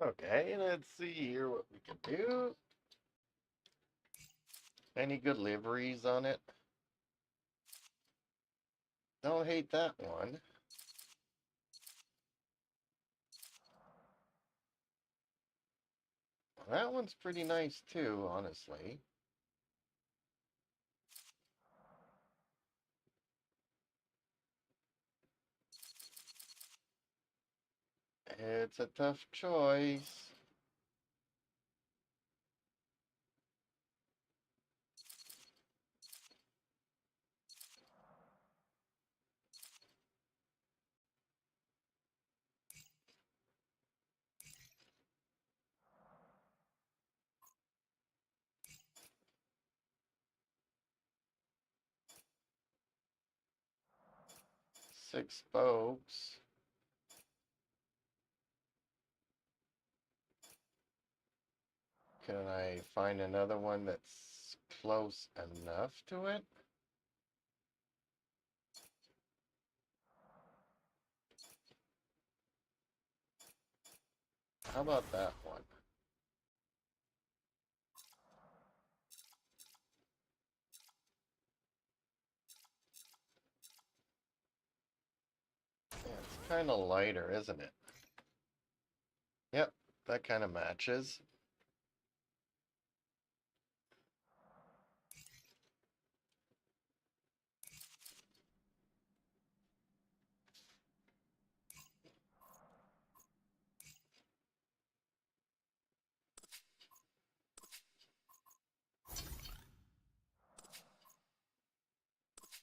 Okay, let's see here what we can do. Any good liveries on it? Don't hate that one. That one's pretty nice too, honestly. It's a tough choice. Six spokes. Can I find another one that's close enough to it? How about that one? Yeah, it's kind of lighter, isn't it? Yep, that kind of matches.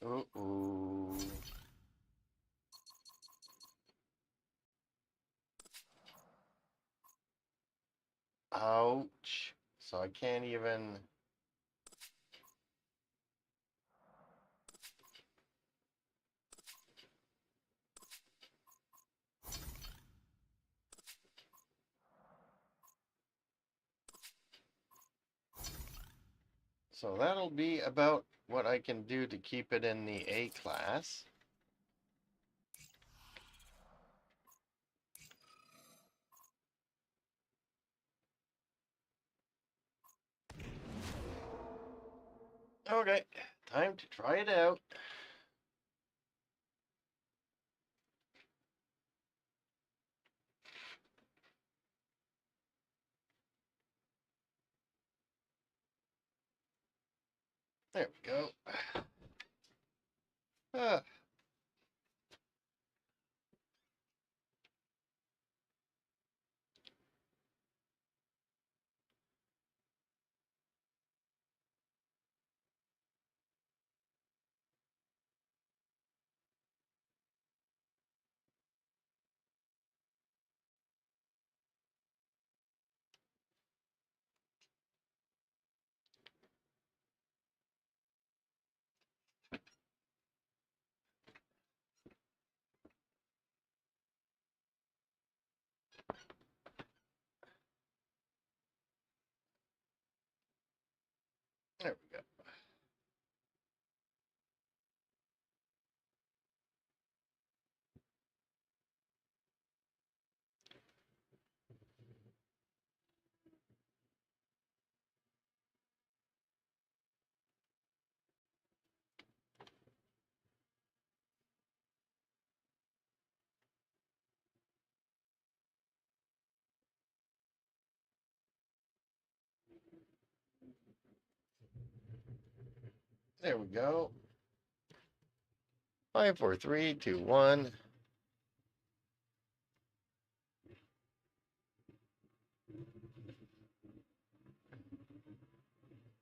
Ooh. Ouch. So I can't even... So that'll be about what I can do to keep it in the A class. Okay, time to try it out. There we go. Ah, there we go. There we go. 5, 4, 3, 2, 1.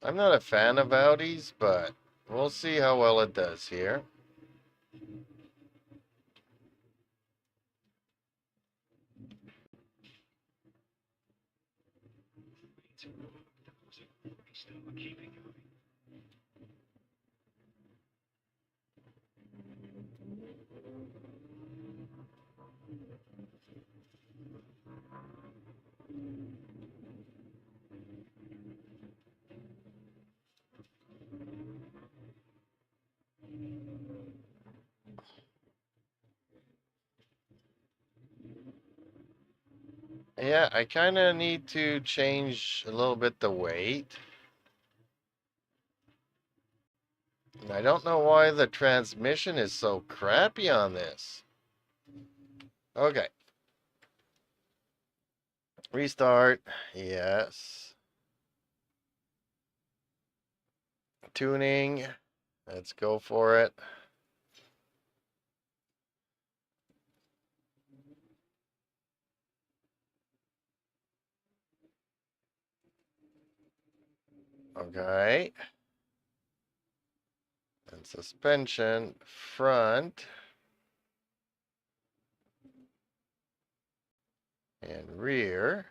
I'm not a fan of Audis, but we'll see how well it does here. Yeah, I kind of need to change a little bit the weight. And I don't know why the transmission is so crappy on this. Okay. Restart. Yes. Tuning. Let's go for it. Okay. And suspension, front. And rear.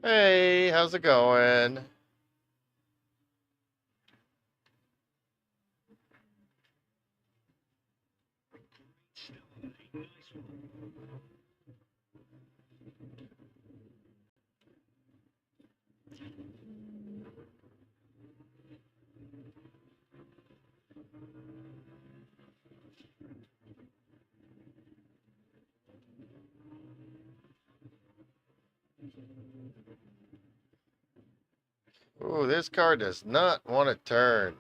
Hey, how's it going? Ooh, this car does not want to turn.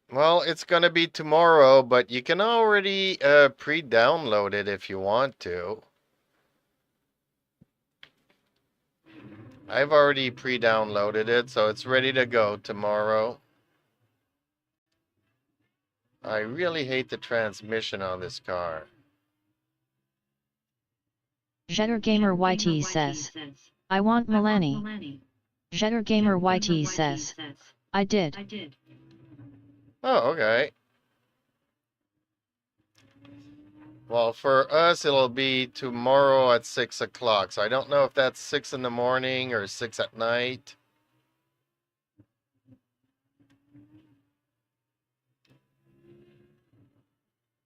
Well, it's going to be tomorrow, but you can already pre-download it if you want to. I've already pre-downloaded it, so it's ready to go tomorrow. I really hate the transmission on this car. Jetter Gamer YT says, I want Milani. Jetter Gamer YT says, I did. Oh, okay. Well, for us, it'll be tomorrow at 6 o'clock. So I don't know if that's 6 in the morning or 6 at night.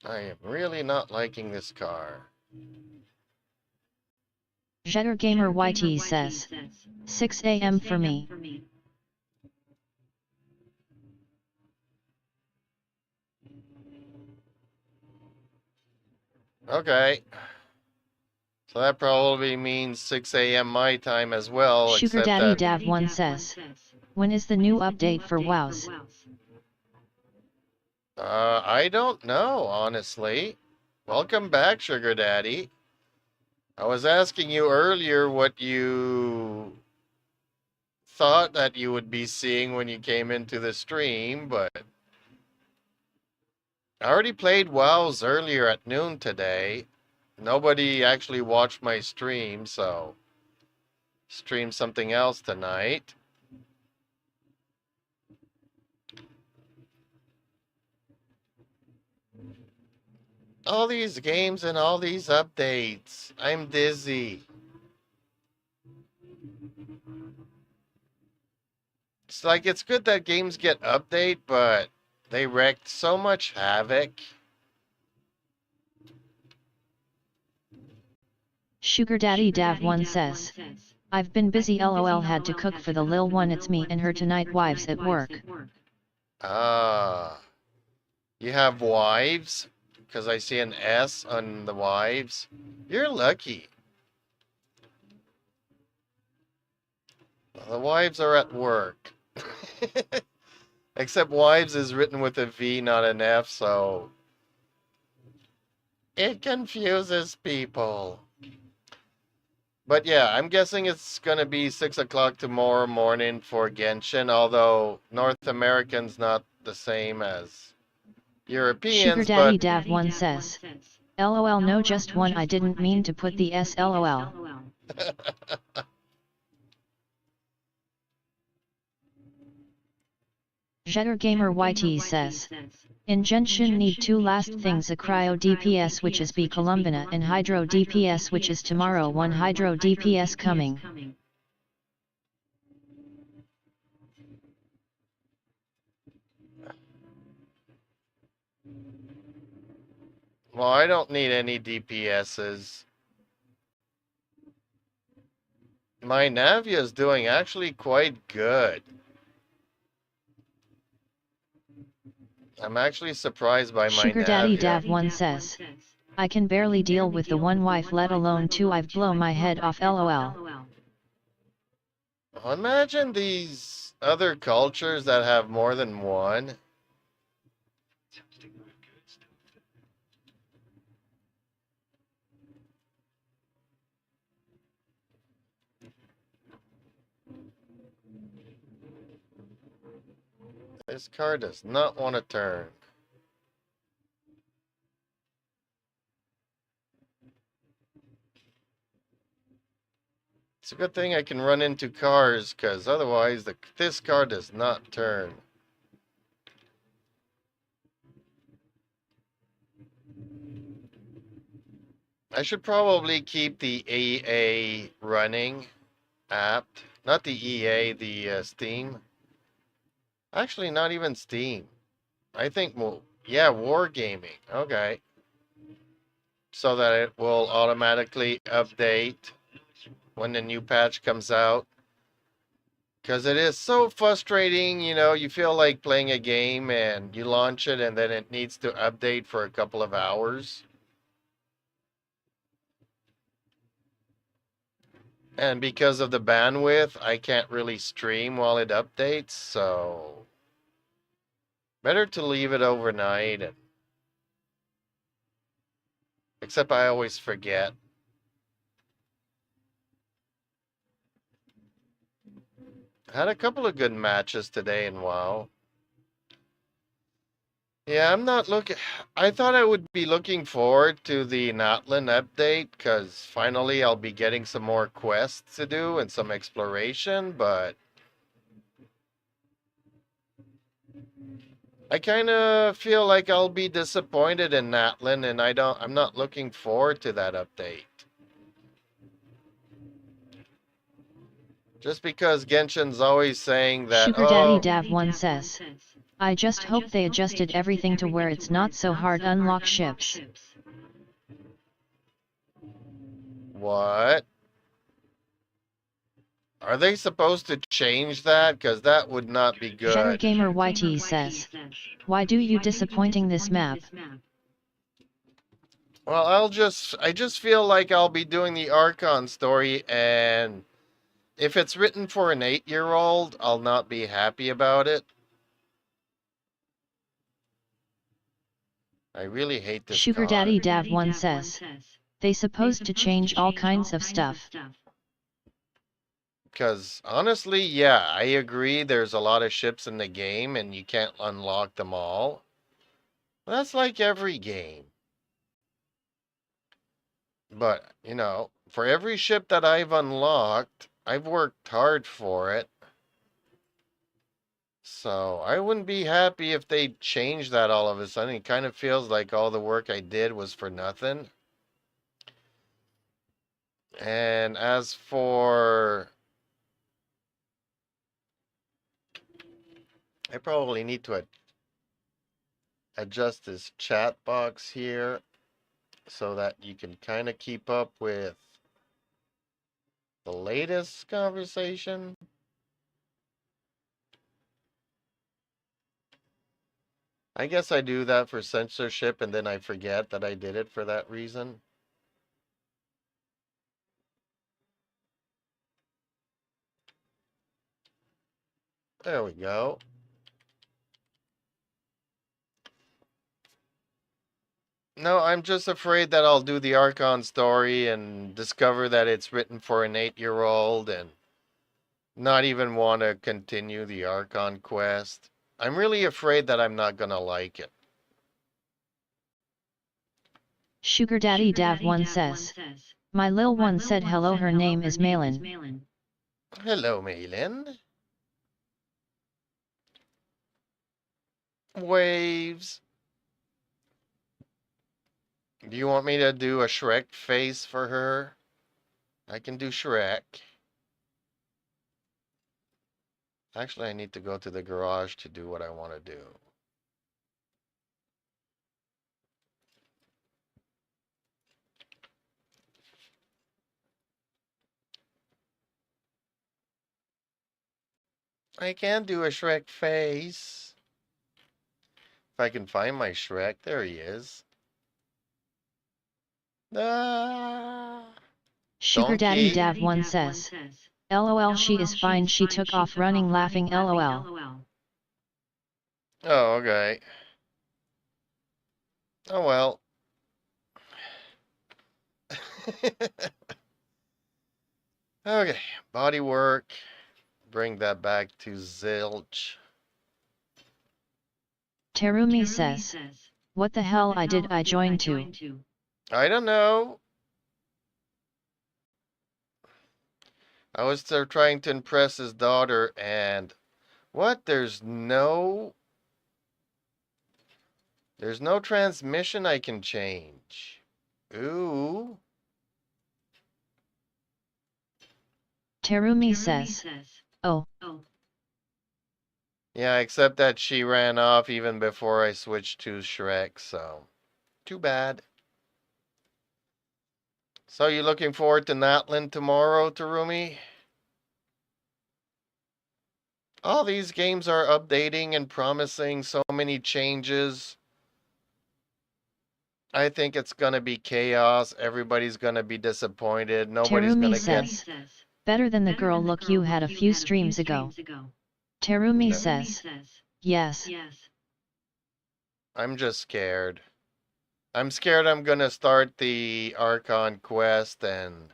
I am really not liking this car. Jetter Gamer YT says, 6 a.m. for me. Okay. So that probably means 6 a.m. my time as well. Sugar Daddy Dav1 says, when is the new update for WoWs? I don't know, honestly. Welcome back, Sugar Daddy. I was asking you earlier what you thought that you would be seeing when you came into the stream, but I already played WoWs earlier at noon today. Nobody actually watched my stream, so stream something else tonight. All these games and all these updates. I'm dizzy. It's like it's good that games get update, but they wreaked so much havoc. Sugar Daddy Dav1 says, I've been busy lol, had to cook for the lil one, it's me and her tonight, wives at work. Ah. You have wives? Because I see an S on the wives. You're lucky. The wives are at work. Except wives is written with a V, not an F, so it confuses people. But yeah, I'm guessing it's going to be 6 o'clock tomorrow morning for Genshin, although North American's not the same as Europeans. Sugar Daddy Dav1 says, LOL, no, just one, I didn't mean to put the S, LOL. Jetter Gamer YT says, in Genshin need two last things, a cryo DPS which is B Columbina and hydro DPS which is tomorrow, one hydro DPS coming. Well, I don't need any DPSs. My Navia is doing actually quite good. I'm actually surprised by my Sugar Daddy Navia. Dav1 says, I can barely deal with the one wife let alone two. I've blow my head off lol. Imagine these other cultures that have more than one. This car does not want to turn. It's a good thing I can run into cars, because otherwise this car does not turn. I should probably keep the EA running app. Not the EA, the Steam. Actually, not even Steam. I think, well, yeah, Wargaming. Okay. So that it will automatically update when the new patch comes out. Because it is so frustrating, you know, you feel like playing a game and you launch it and then it needs to update for a couple of hours. And because of the bandwidth, I can't really stream while it updates, so better to leave it overnight. Except I always forget. Had a couple of good matches today in WoW. Yeah, I'm not looking. I thought I would be looking forward to the Natlan update because finally I'll be getting some more quests to do and some exploration, but I kind of feel like I'll be disappointed in Natlan and I'm not looking forward to that update. Just because Genshin's always saying that, Sugar Daddy oh, Dav1 says, I just hope they adjusted everything to where it's not so hard unlock ships. what? Are they supposed to change that? Because that would not be Jetter good. Gamer YT says, why do you disappointing this map? Well, I just feel like I'll be doing the Archon story, and if it's written for an 8-year-old, I'll not be happy about it. I really hate this Sugar car. Daddy Dav1 says, they supposed to change all kinds of stuff. Because honestly, yeah, I agree there's a lot of ships in the game and you can't unlock them all. That's like every game. But, you know, for every ship that I've unlocked, I've worked hard for it. So I wouldn't be happy if they changed that all of a sudden. It kind of feels like all the work I did was for nothing. And as for, I probably need to adjust this chat box here so that you can kind of keep up with the latest conversation. I guess I do that for censorship and then I forget that I did it for that reason. There we go. No, I'm just afraid that I'll do the Archon story and discover that it's written for an 8-year-old and not even want to continue the Archon quest. I'm really afraid that I'm not gonna like it. Sugar Daddy Dav1 says, my lil one said hello, her name is Malin. Hello, Malin. Waves. Do you want me to do a Shrek face for her? I can do Shrek. Actually, I need to go to the garage to do what I want to do. I can do a Shrek face. If I can find my Shrek, there he is. Ah, Sugar Daddy donkey. Dav 1 says. LOL, she is fine, she took off running laughing LOL. Oh, okay. Oh well. Okay, body work. Bring that back to zilch. Terumi says. What the hell I did I join to? I don't know. I was still trying to impress his daughter and what? There's no transmission I can change. Ooh. Terumi says. Oh. Yeah, except that she ran off even before I switched to Shrek, so too bad. So you looking forward to Natlan tomorrow, Terumi? All these games are updating and promising so many changes. I think it's going to be chaos. Everybody's going to be disappointed. Nobody's going Terumi to get... says. Better than the girl look you had a few streams ago. Terumi No. says. Yes. I'm just scared. I'm scared I'm going to start the Archon quest and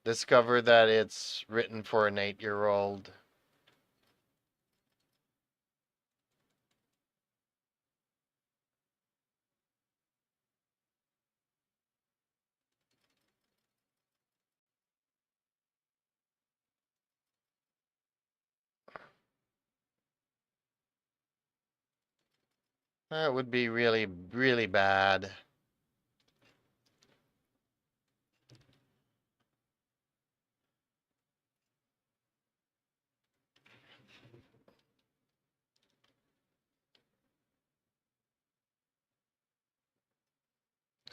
discover that it's written for an 8-year-old. That would be really, really bad.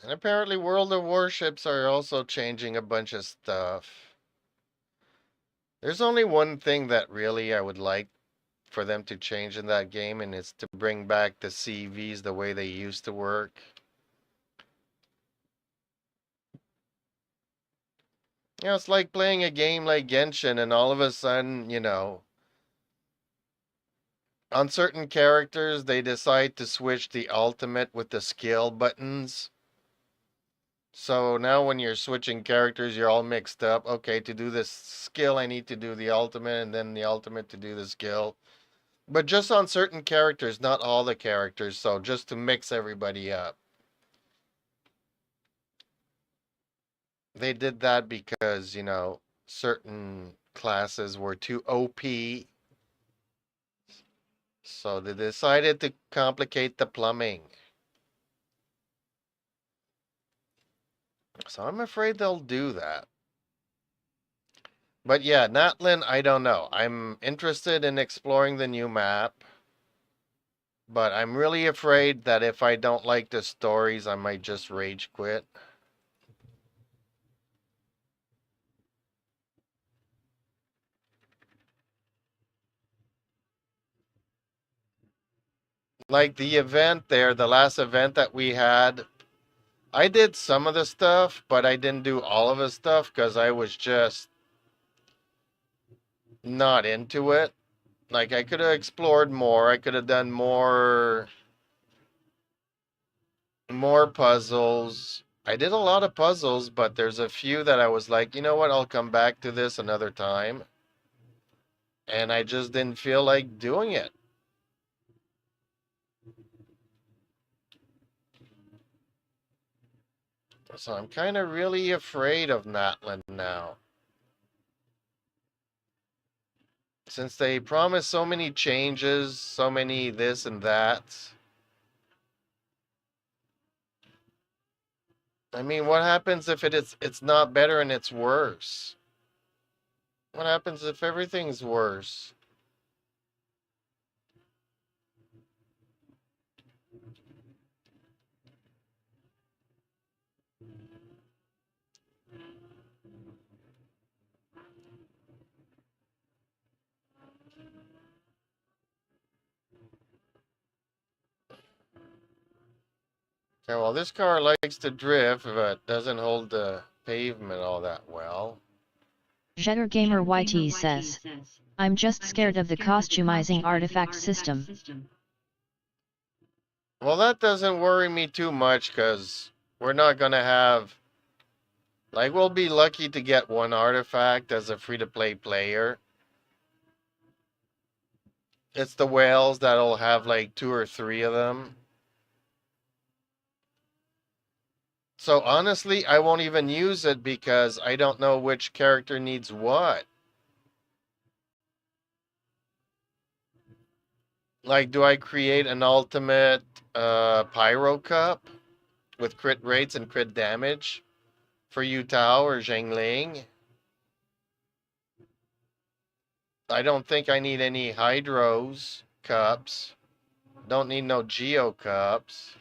And apparently World of Warships are also changing a bunch of stuff. There's only one thing that really I would like for them to change in that game, and it's to bring back the CVs the way they used to work. You know, it's like playing a game like Genshin, and all of a sudden, on certain characters, they decide to switch the ultimate with the skill buttons. So now when you're switching characters, you're all mixed up. Okay, to do this skill, I need to do the ultimate, and then the ultimate to do the skill. But just on certain characters, not all the characters, so just to mix everybody up. They did that because, certain classes were too OP, so they decided to complicate the plumbing. So I'm afraid they'll do that. But yeah, Natlin, I don't know. I'm interested in exploring the new map, but I'm really afraid that if I don't like the stories, I might just rage quit. Like the event there, the last event that we had, I did some of the stuff, but I didn't do all of the stuff because I was just not into it. Like I could have explored more. I could have done more puzzles. I did a lot of puzzles, but there's a few that I was like, you know what, I'll come back to this another time. And I just didn't feel like doing it. So I'm kind of really afraid of Natland now. Since they promised so many changes, so many this and that. I mean, what happens if it's not better and it's worse? What happens if everything's worse? Okay, well, this car likes to drift, but doesn't hold the pavement all that well. Jetter Gamer YT says, I'm just scared of the costumizing artifact system. Well, that doesn't worry me too much, because we're not going to have... Like, we'll be lucky to get one artifact as a free-to-play player. It's the whales that'll have, like, 2 or 3 of them. So, honestly, I won't even use it because I don't know which character needs what. Like, do I create an ultimate Pyro Cup with crit rates and crit damage for Yu Tao or Zhengling? I don't think I need any Hydros Cups. Don't need no Geo Cups.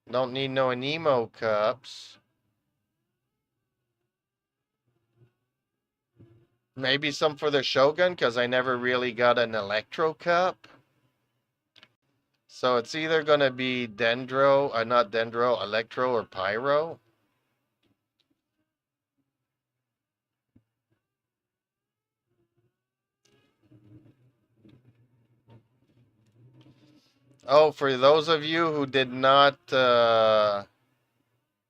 Don't need no Anemo Cups. Maybe some for the Shogun, because I never really got an Electro Cup. So it's either going to be Dendro, not Dendro, Electro or Pyro. Oh, for those of you who did not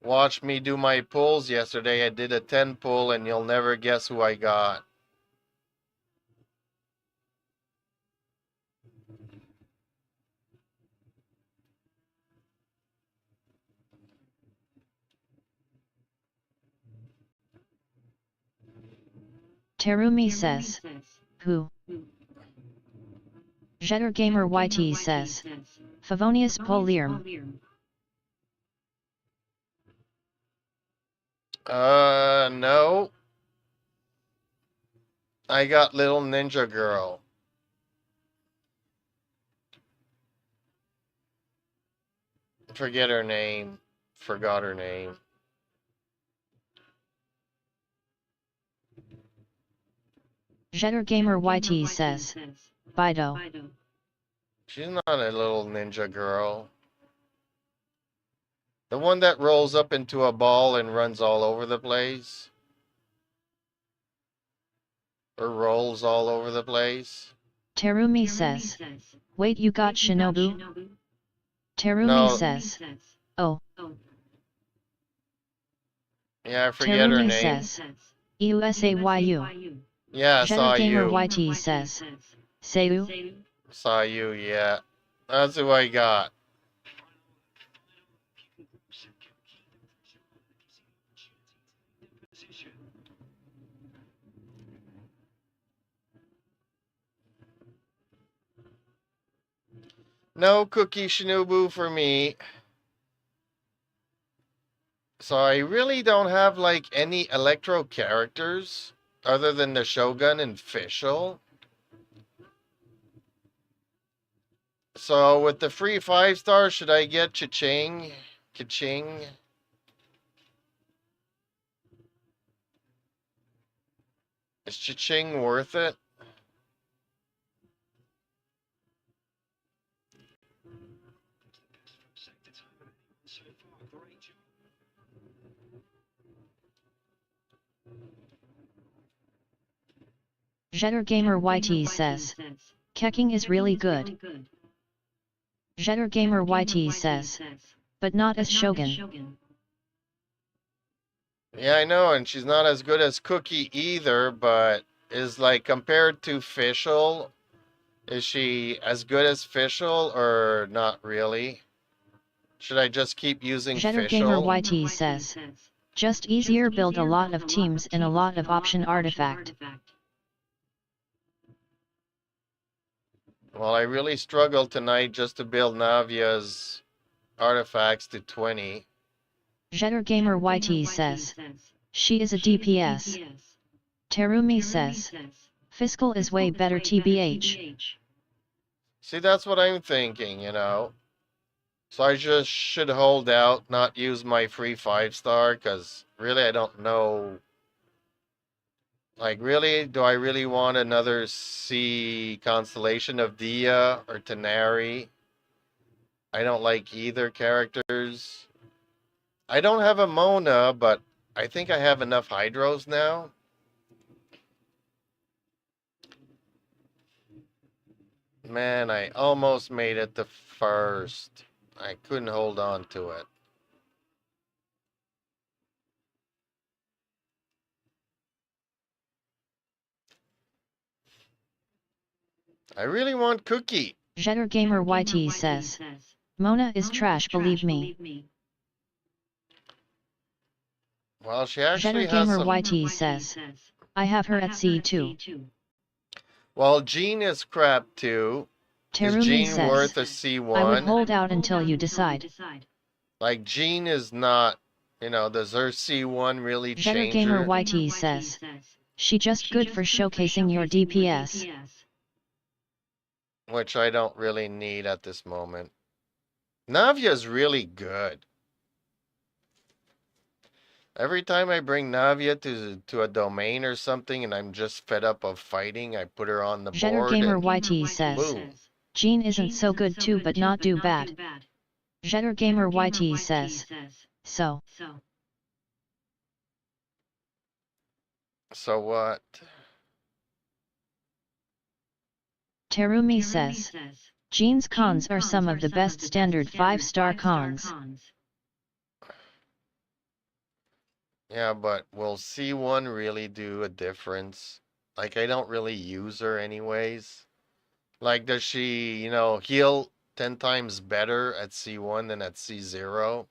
watch me do my pulls yesterday, I did a 10 pull and you'll never guess who I got. Terumi says, who? Jetter Gamer YT says, Favonius Polium. No. I got Little Ninja Girl. Forget her name. Forgot her name. Jetter Gamer YT says, Bido. She's not a little ninja girl. The one that rolls up into a ball and runs all over the place. Or rolls all over the place. Terumi says, wait, you got Shinobu? Terumi No. says, oh. Yeah, I forget her Terumi name. says, EUSAYU. Yeah, Jetter Gamer Sayu. YT says, Sayu. Sayu, yeah. That's who I got. No Cookie Shinobu for me. So I really don't have like any Electro characters other than the Shogun and Fischl. So with the free 5-star, should I get Cha-Ching? Ka-Ching? Is Cha-Ching worth it? Jetter Gamer YT says, Keking is really good. Jetter Gamer YT says, but not as Shogun. Yeah, I know, and she's not as good as Cookie either, but is like compared to Fischl, is she as good as Fischl or not really? Should I just keep using Jetter Gamer Fischl? YT says, just easier, build a lot of teams and a lot of option artifact. Well, I really struggled tonight just to build Navia's artifacts to 20. Jetter Gamer YT says, she is a DPS. Terumi says, Fiscal is way better TBH. See, that's what I'm thinking, you know. So I just should hold out, not use my free 5-star, because really I don't know. Like, really, do I really want another C constellation of Dia or Tanari? I don't like either characters. I don't have a Mona, but I think I have enough Hydros now. Man, I almost made it to first. I couldn't hold on to it. I really want Cookie. Jetter Gamer YT says, Mona is trash, believe me. Well, she Jetter actually has Gamer some... YT says, I have her at C2. Well, Jean is crap too. Is Terumi Jean says, worth a I would C1? hold out until you decide. Like, Jean is not, you know, does her C1 really Jetter change Gamer her? YT says, she just good for showcasing your DPS. Which I don't really need at this moment. Navia's really good. Every time I bring Navia to a domain or something and I'm just fed up of fighting, I put her on the Jetter board Gamer and YT says, boom. Jean isn't so good too but not do bad. Jetter Gamer YT says, so. So what? Terumi says, Jean's cons are some of the best standard 5-star cons. Yeah, but will C1 really do a difference? Like, I don't really use her anyways. Like, does she, you know, heal 10 times better at C1 than at C0?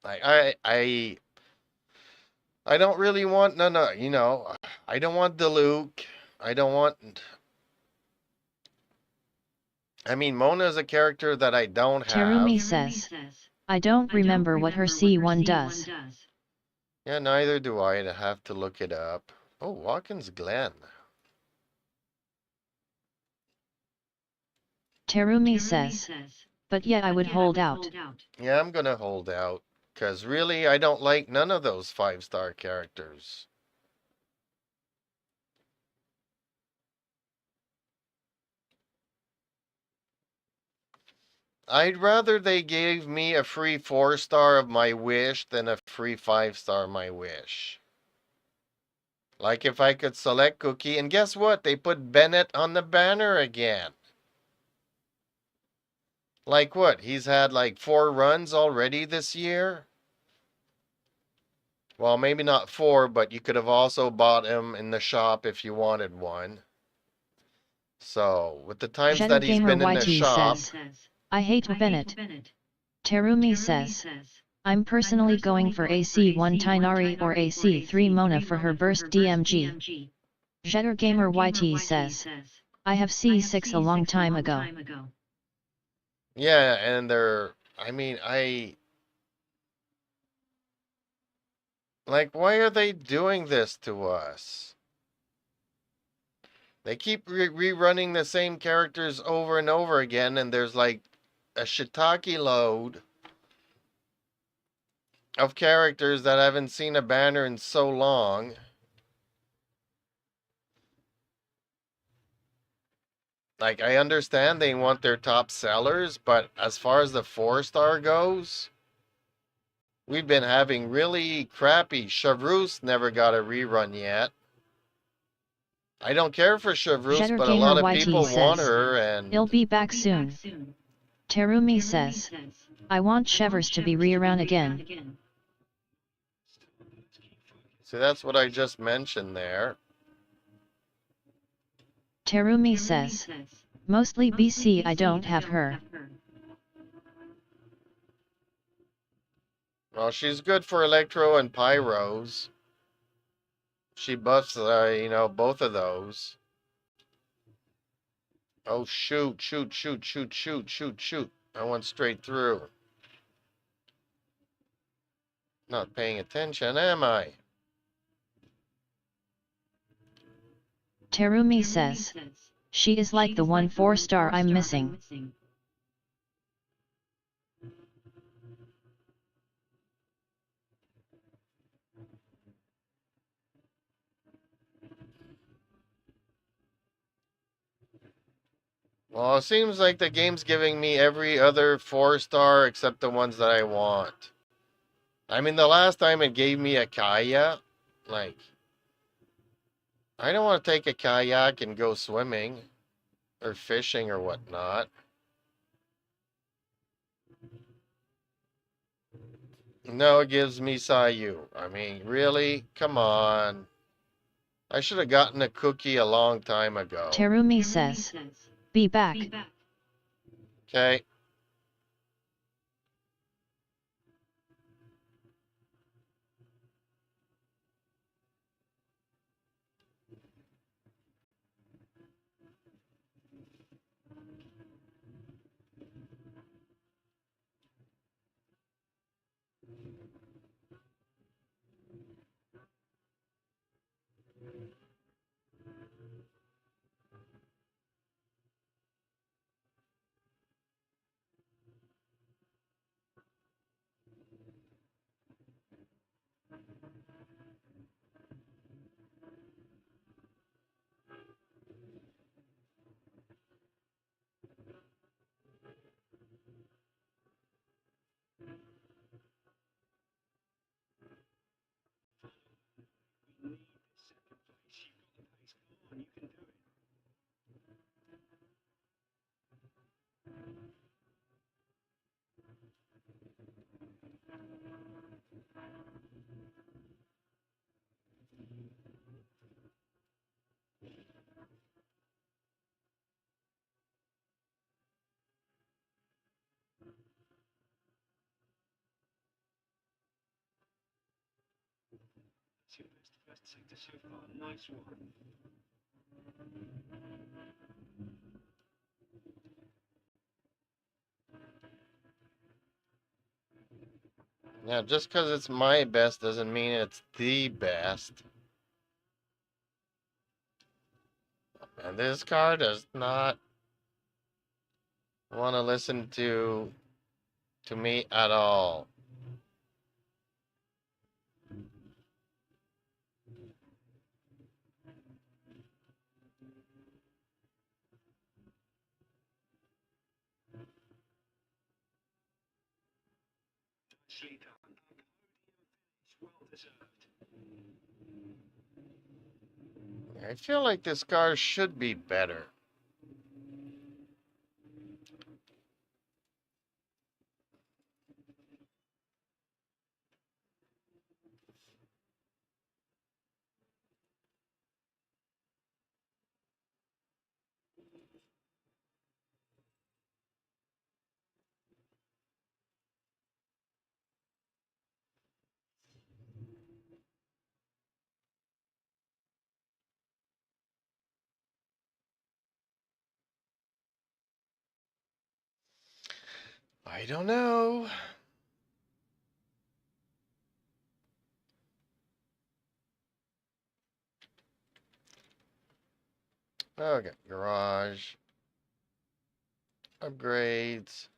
Like, I don't really want, no, you know, I don't want Diluc. I don't want, I mean, Mona is a character that I don't have. Terumi says, I don't remember what her C1 does. Yeah, neither do I. I have to look it up. Oh, Watkins Glen. Terumi says, but yeah, I would hold out. Yeah, I'm gonna hold out. Because really, I don't like none of those 5-star characters. I'd rather they gave me a free 4-star of my wish than a free 5-star my wish. Like if I could select Cookie, and guess what? They put Bennett on the banner again. Like what? He's had like 4 runs already this year? Well, maybe not 4, but you could have also bought him in the shop if you wanted one. So, with the times Jetter that he's Gamer been in the YT shop, says, I hate Bennett. Terumi says, I'm personally going for AC1 Tainari or AC3 Mona for her burst DMG. Jetter Gamer YT says, I have C6 a long time ago. yeah, and they're, I mean, like, why are they doing this to us? They keep rerunning the same characters over and over again, and there's like a shiitake load of characters that haven't seen a banner in so long. Like, I understand they want their top sellers, but as far as the 4-star goes, we've been having really crappy. Chevreuse never got a rerun yet. I don't care for Chevreuse, Jetter but a Gamer lot of YT people want says, her, and He'll be back soon. Terumi says, I want Chevers to be re-around again. so that's what I just mentioned there. Terumi says, mostly BC I don't have her. Well, she's good for Electro and Pyros. She buffs, you know, both of those. Oh, shoot, shoot, shoot, shoot, shoot, shoot, shoot. I went straight through. Not paying attention, am I? Terumi says, she is like the 1 4-star I'm missing. Well, it seems like the game's giving me every other 4-star except the ones that I want. I mean, the last time it gave me a kayak. Like, I don't want to take a kayak and go swimming or fishing or whatnot. No, it gives me Sayu. I mean, really? Come on. I should have gotten a cookie a long time ago. Terumi says, be back. Okay. Now, just because it's my best doesn't mean it's the best. And this car does not want to listen to me at all. I feel like this car should be better. I don't know. Okay, garage. Upgrades.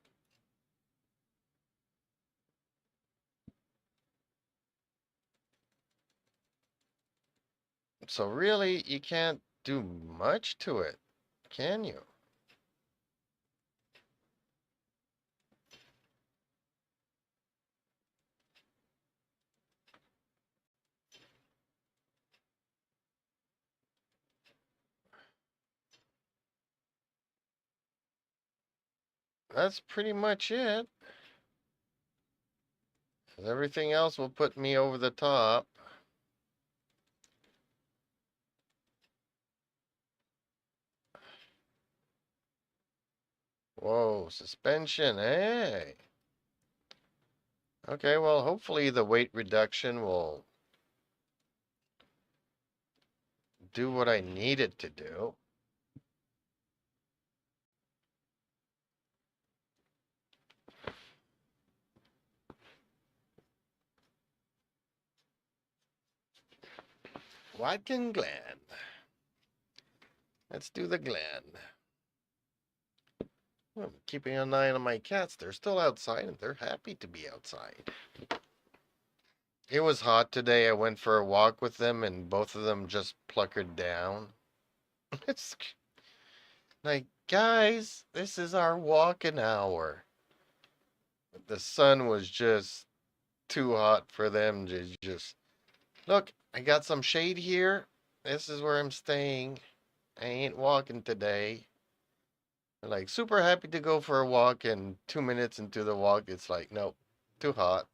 So really, you can't do much to it, can you? That's pretty much it. Everything else will put me over the top. Whoa, suspension, hey. Okay, well, hopefully the weight reduction will do what I need it to do. Watkin Glen. Let's do the Glen. I'm keeping an eye on my cats. They're still outside and they're happy to be outside. It was hot today. I went for a walk with them and both of them just pluckered down. It's Like, guys, this is our walking hour. The sun was just too hot for them to just look. I got some shade here. This is where I'm staying. I ain't walking today. They're like super happy to go for a walk, and 2 minutes into the walk, it's like, nope, too hot.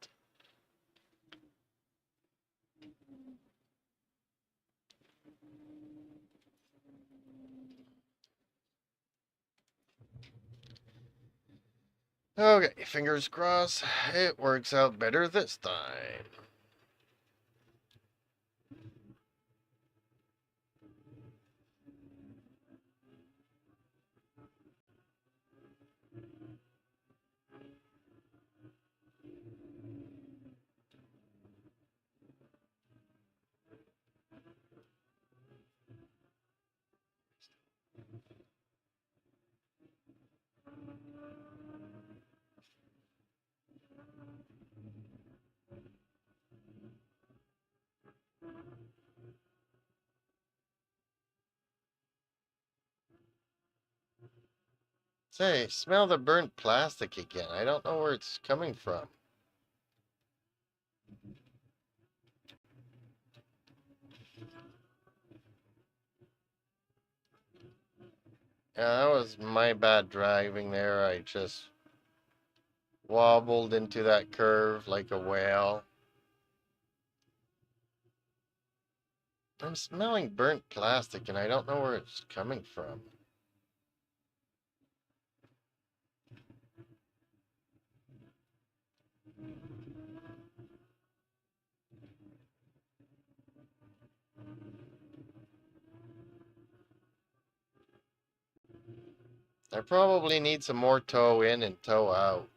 Okay, fingers crossed it works out better this time. Say, smell the burnt plastic again. I don't know where it's coming from. Yeah, that was my bad driving there. I just wobbled into that curve like a whale. I'm smelling burnt plastic and I don't know where it's coming from. I probably need some more toe in and toe out.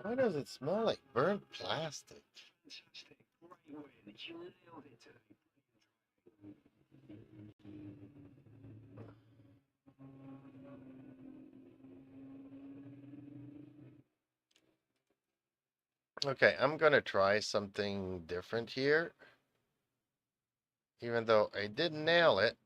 Why does it smell like burnt plastic? Okay, I'm gonna try something different here. Even though I did nail it.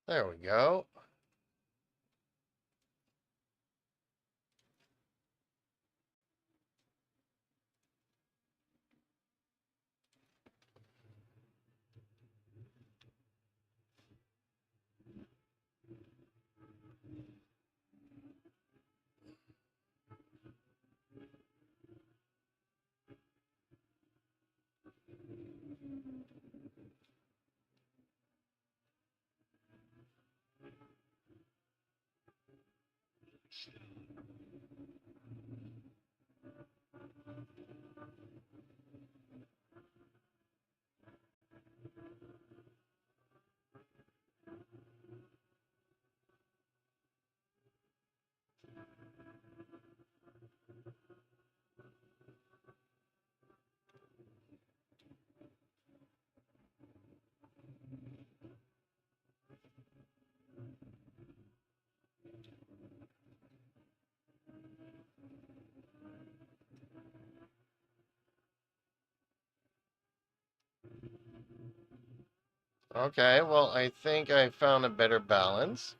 There we go. Okay, well, I think I found a better balance.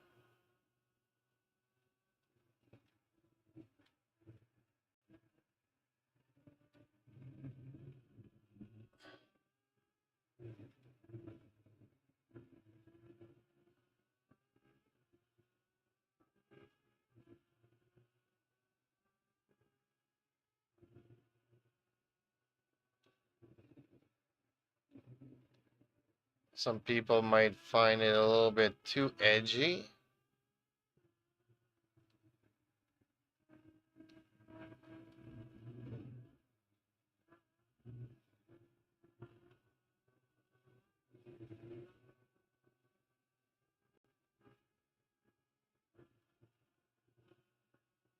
Some people might find it a little bit too edgy.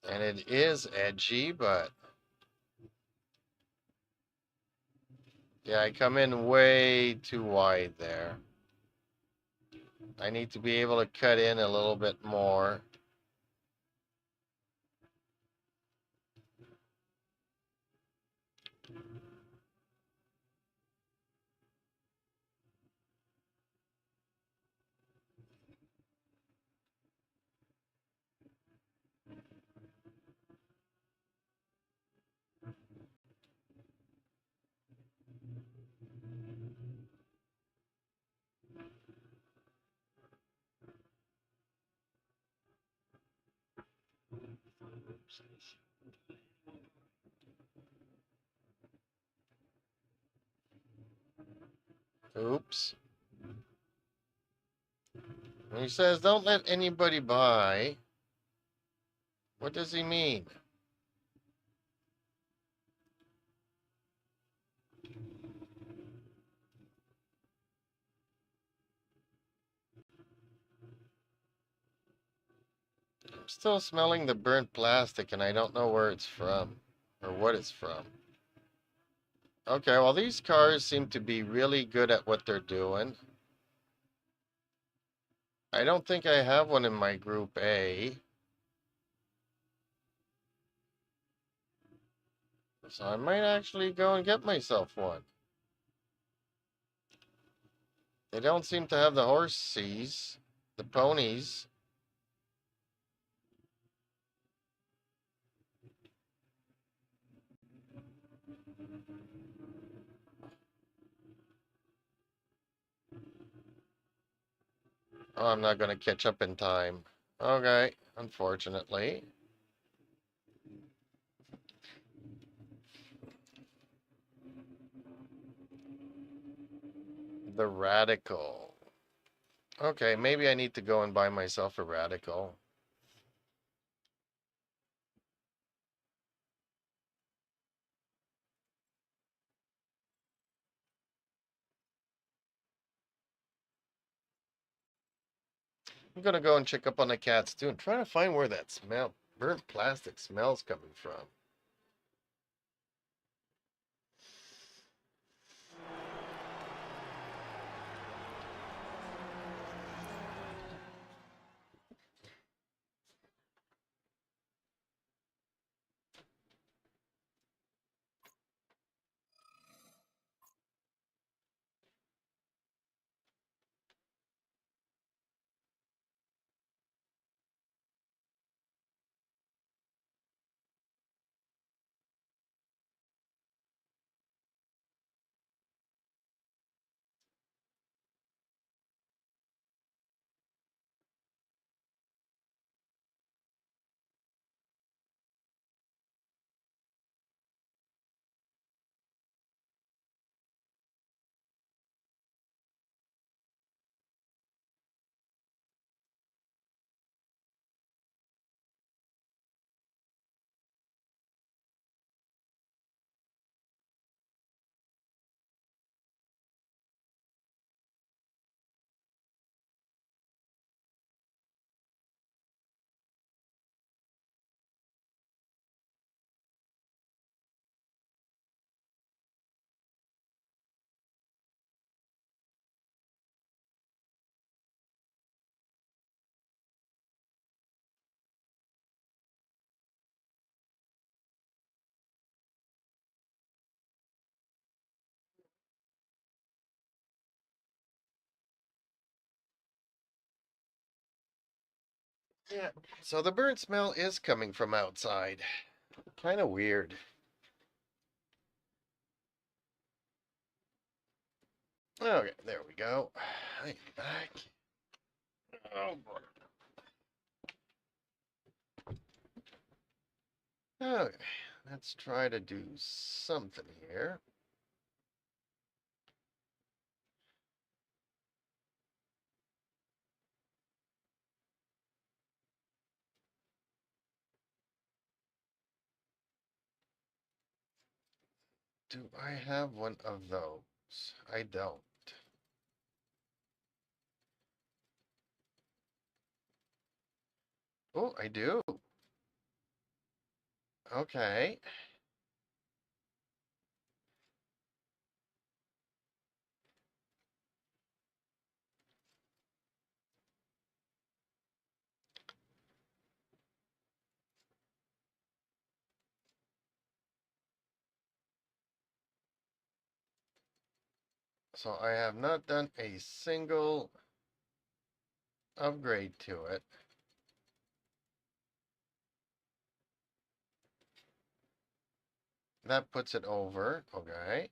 And it is edgy, but yeah, I come in way too wide there. I need to be able to cut in a little bit more. Oops. When he says, don't let anybody buy, what does he mean? I'm still smelling the burnt plastic and I don't know where it's from or what it's from. Okay, well, these cars seem to be really good at what they're doing. I don't think I have one in my group A. So I might actually go and get myself one. They don't seem to have the horses, the ponies. Oh, I'm not going to catch up in time. Okay, unfortunately. The radical. Okay, maybe I need to go and buy myself a radical. I'm gonna go and check up on the cats too and try to find where that burnt plastic smell's coming from. Yeah, so the burnt smell is coming from outside. Kind of weird. Okay, there we go. I am back. Oh boy. Okay, let's try to do something here. Do I have one of those? I don't. Oh, I do. Okay. So I have not done a single upgrade to it. That puts it over. Okay.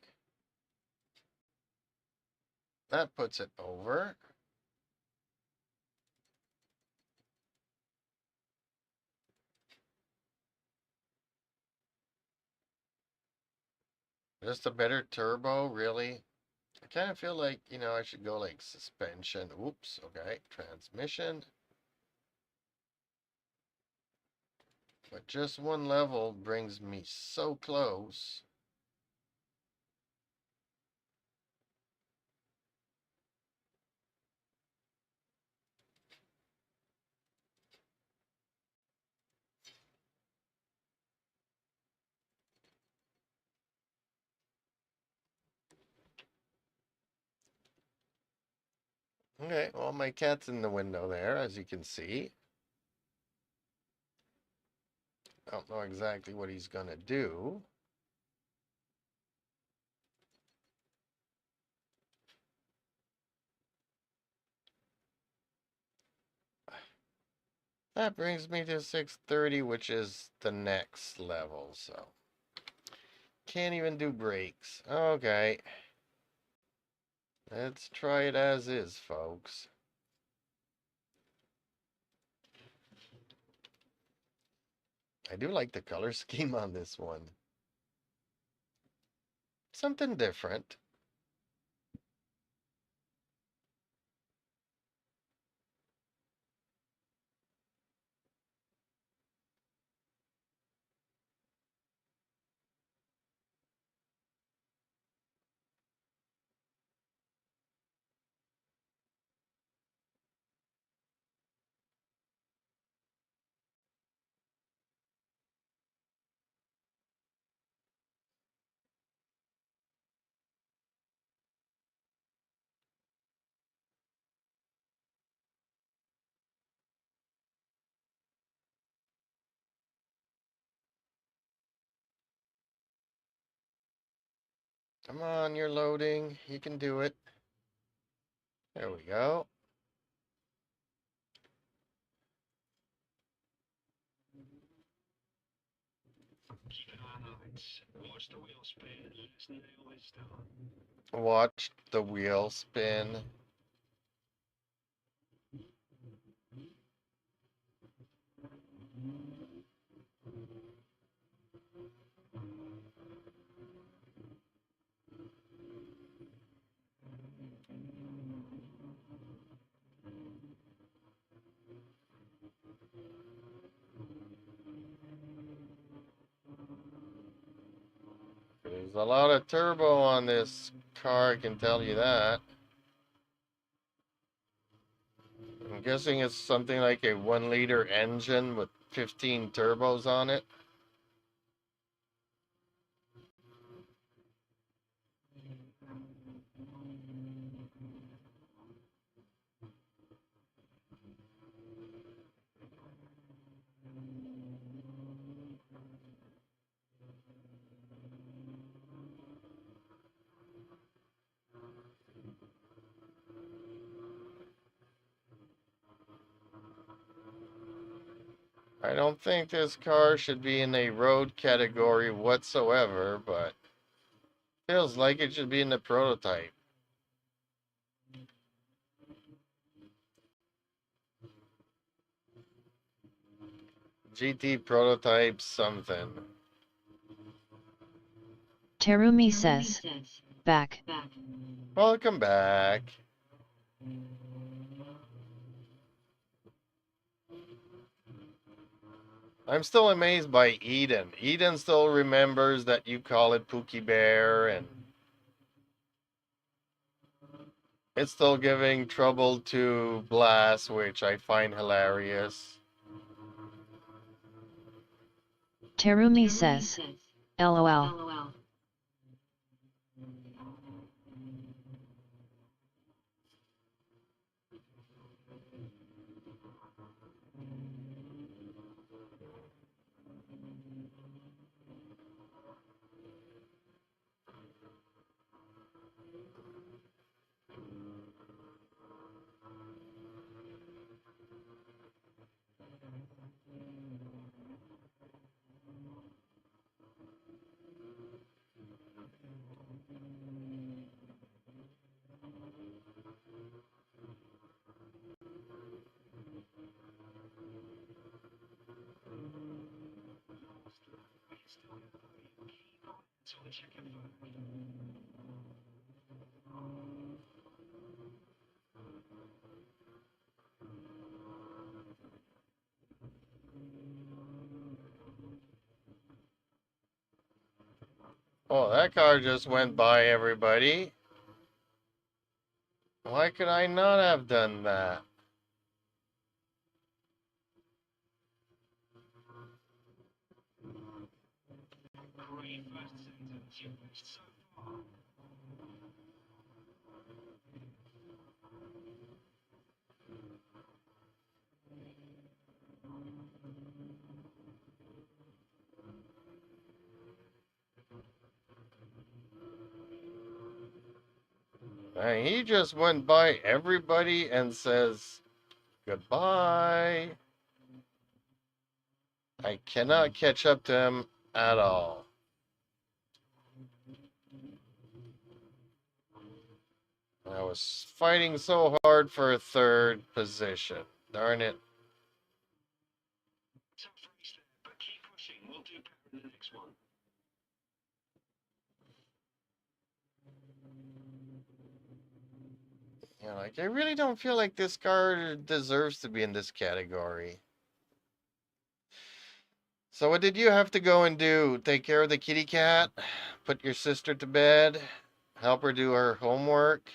That puts it over. Just a better turbo, really? I kind of feel like, I should go like suspension. Oops, okay. Transmission. But just one level brings me so close. Okay, well, my cat's in the window there, as you can see. I don't know exactly what he's going to do. That brings me to 630, which is the next level, so. Can't even do brakes. Okay. Let's try it as is, folks. I do like the color scheme on this one. Something different. Come on, you're loading. You can do it. There we go. Watch the wheel spin. There's a lot of turbo on this car, I can tell you that. I'm guessing it's something like a 1-liter engine with 15 turbos on it. I don't think this car should be in a road category whatsoever, but feels like it should be in the prototype. GT prototype something. Terumi says, back. Welcome back. I'm still amazed by Eden. Eden still remembers that you call it Pookie Bear, and it's still giving trouble to Blast, which I find hilarious. Terumi says, LOL. Oh, that car just went by everybody. Why could I not have done that? And he just went by everybody and says goodbye. I cannot catch up to him at all. I was fighting so hard for a third position. Darn it. Yeah, like I really don't feel like this car deserves to be in this category. So what did you have to go and do? Take care of the kitty cat? Put your sister to bed? Help her do her homework?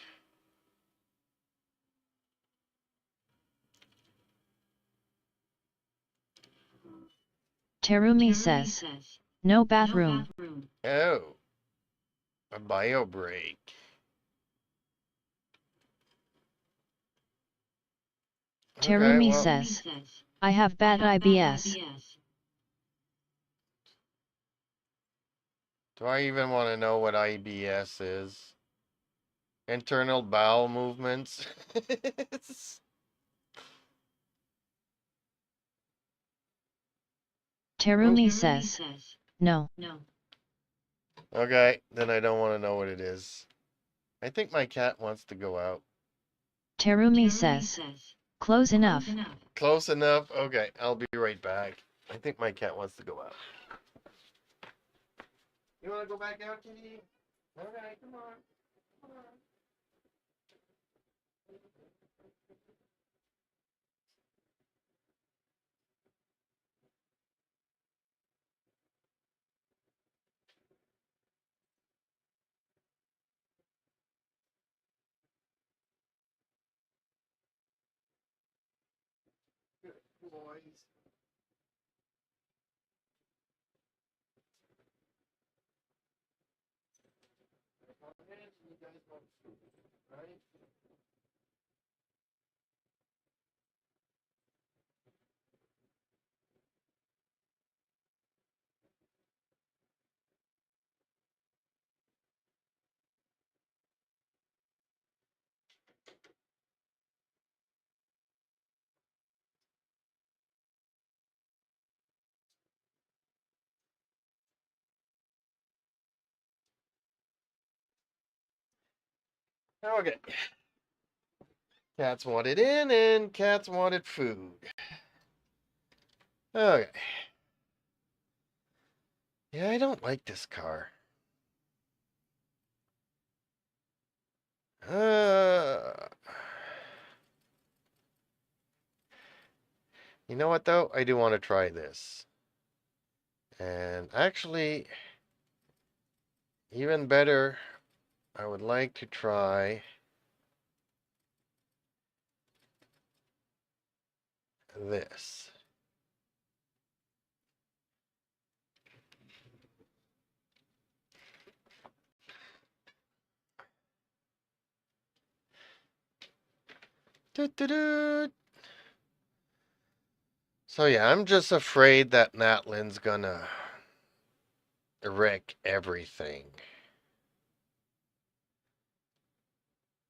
Terumi says, no bathroom. Oh, a bio break. Okay, Terumi well, says, I have bad IBS. do I even want to know what IBS is? Internal bowel movements? Terumi says, no. Okay, then I don't want to know what it is. I think my cat wants to go out. Terumi says, close enough. Close enough? Okay, I'll be right back. I think my cat wants to go out. You want to go back out, kitty? Okay, come on. Come on. Good boys. You guys want food, right? Okay. Cats wanted in and cats wanted food. Okay. Yeah, I don't like this car. Uh, you know what though? I do want to try this. And actually, even better, I would like to try this. Doo-doo-doo. So yeah, I'm just afraid that Natlin's gonna wreck everything.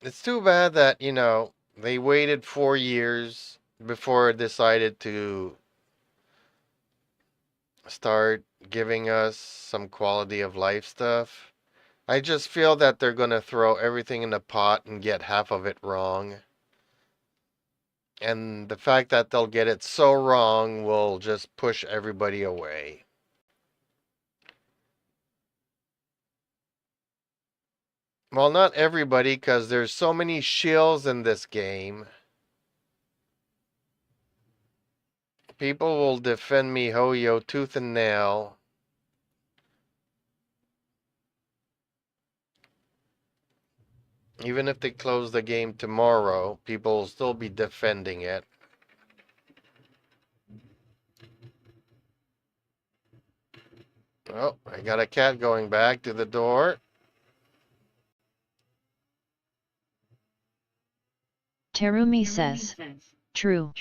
It's too bad that, they waited 4 years before decided to start giving us some quality of life stuff. I just feel that they're gonna throw everything in the pot and get half of it wrong. And the fact that they'll get it so wrong will just push everybody away. Well, not everybody, because there's so many shills in this game. People will defend me Hoyo tooth and nail. Even if they close the game tomorrow, people will still be defending it. Oh, I got a cat going back to the door. Terumi says, true.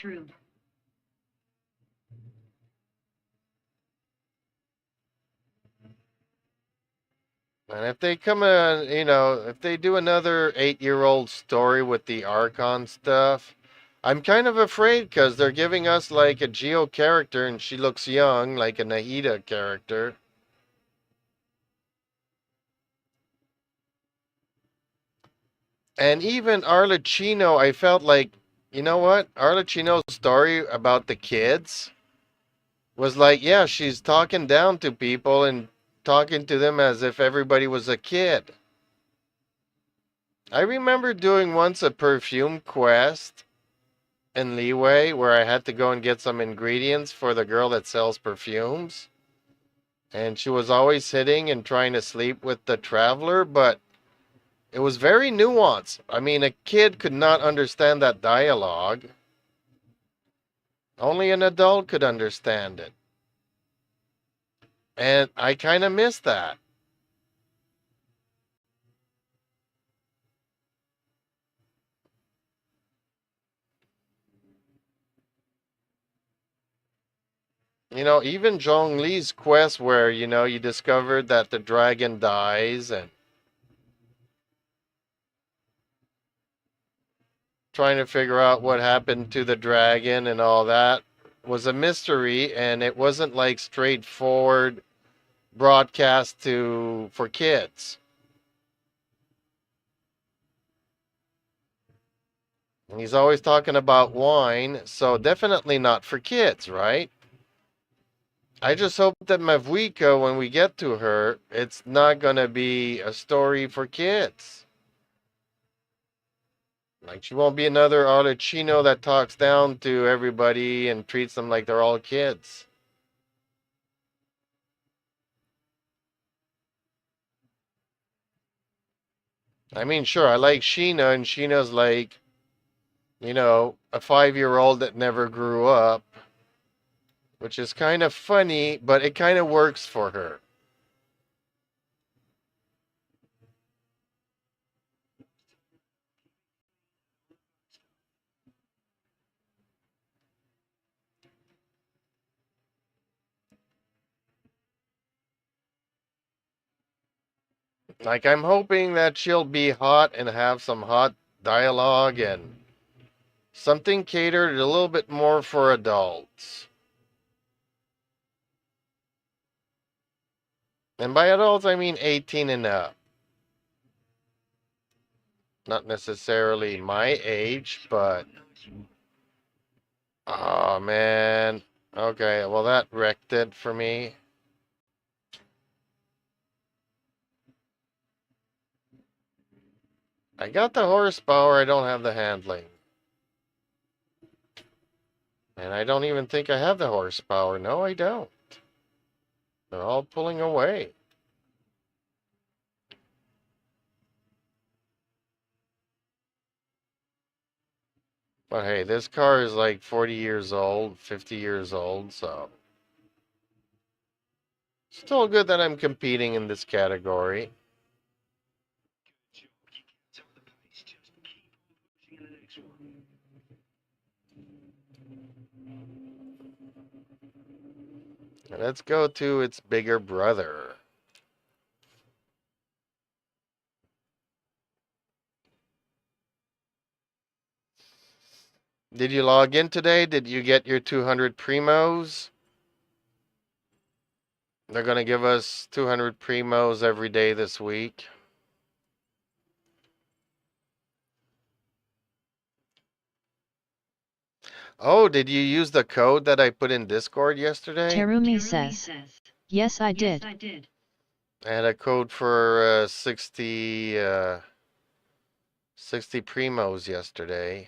And if they if they do another 8-year-old story with the Archon stuff, I'm kind of afraid because they're giving us like a Geo character and she looks young, like a Nahida character. And even Arlecchino, I felt like, you know what? Arlecchino's story about the kids was like, yeah, she's talking down to people and talking to them as if everybody was a kid. I remember doing once a perfume quest in Leeway where I had to go and get some ingredients for the girl that sells perfumes. And she was always hitting and trying to sleep with the traveler, but it was very nuanced. I mean, a kid could not understand that dialogue. Only an adult could understand it. And I kind of miss that. Even Zhongli's quest where, you discovered that the dragon dies and trying to figure out what happened to the dragon and all that was a mystery, and it wasn't like straightforward broadcast for kids. And he's always talking about wine, so definitely not for kids, right? I just hope that Mavuika, when we get to her, it's not gonna be a story for kids. Like, she won't be another Arlecchino that talks down to everybody and treats them like they're all kids. I mean, sure, I like Sheena, and Sheena's like, a 5-year-old that never grew up, which is kind of funny, but it kind of works for her. Like, I'm hoping that she'll be hot and have some hot dialogue and something catered a little bit more for adults. And by adults, I mean 18 and up. Not necessarily my age, but... Oh, man. Okay, well, that wrecked it for me. I got the horsepower, I don't have the handling. And I don't even think I have the horsepower. No, I don't. They're all pulling away. But hey, this car is like 40 years old, 50 years old, so... Still good that I'm competing in this category. Let's go to its bigger brother. Did you log in today? Did you get your 200 primos? They're going to give us 200 primos every day this week. Oh, did you use the code that I put in Discord yesterday? Terumi says, yes, I did. I had a code for 60 primos yesterday.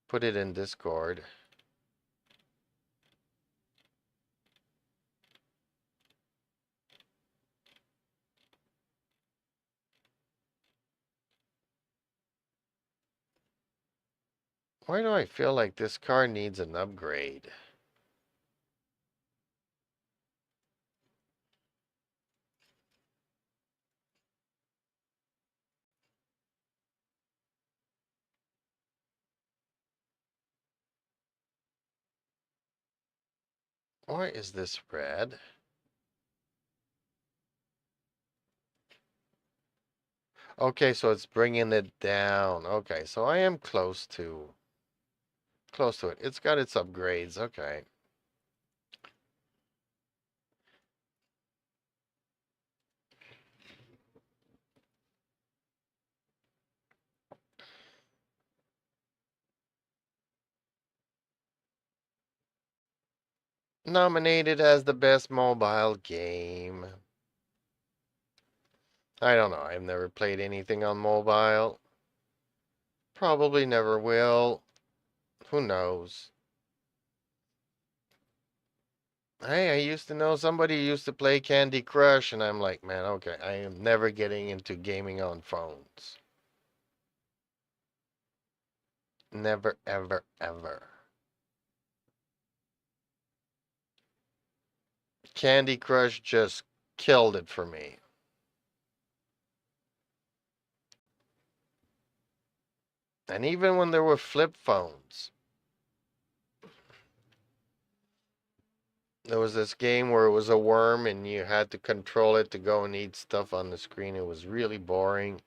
Put it in Discord. Why do I feel like this car needs an upgrade? Why is this red? Okay, so it's bringing it down. Okay, so I am close to it. It's got its upgrades. Okay. Nominated as the best mobile game. I don't know. I've never played anything on mobile. Probably never will. Who knows? Hey, I used to know somebody used to play Candy Crush, and I'm like, man, okay, I am never getting into gaming on phones. Never, ever, ever. Candy Crush just killed it for me. And even when there were flip phones, there was this game where it was a worm and you had to control it to go and eat stuff on the screen. It was really boring.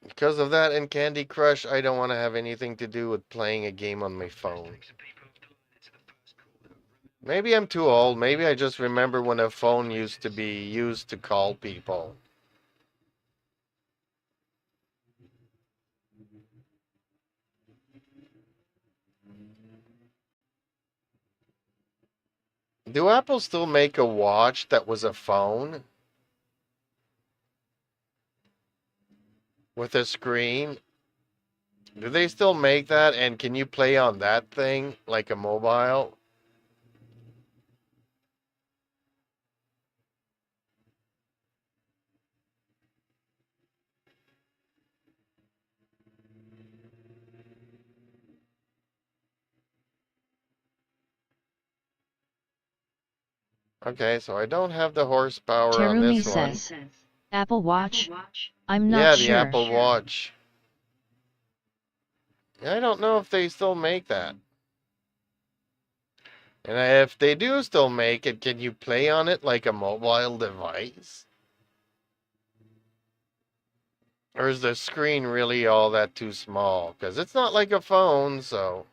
Because of that and Candy Crush, I don't want to have anything to do with playing a game on my phone. Maybe I'm too old. Maybe I just remember when a phone used to be used to call people. Do Apple still make a watch that was a phone with a screen? Do they still make that? And can you play on that thing like a mobile? Okay, so I don't have the horsepower on Terumi this one. says, Apple Watch? I'm not Yeah, the sure. Apple Watch. I don't know if they still make that. And if they do still make it, can you play on it like a mobile device? Or is the screen really all that too small? Because it's not like a phone, so...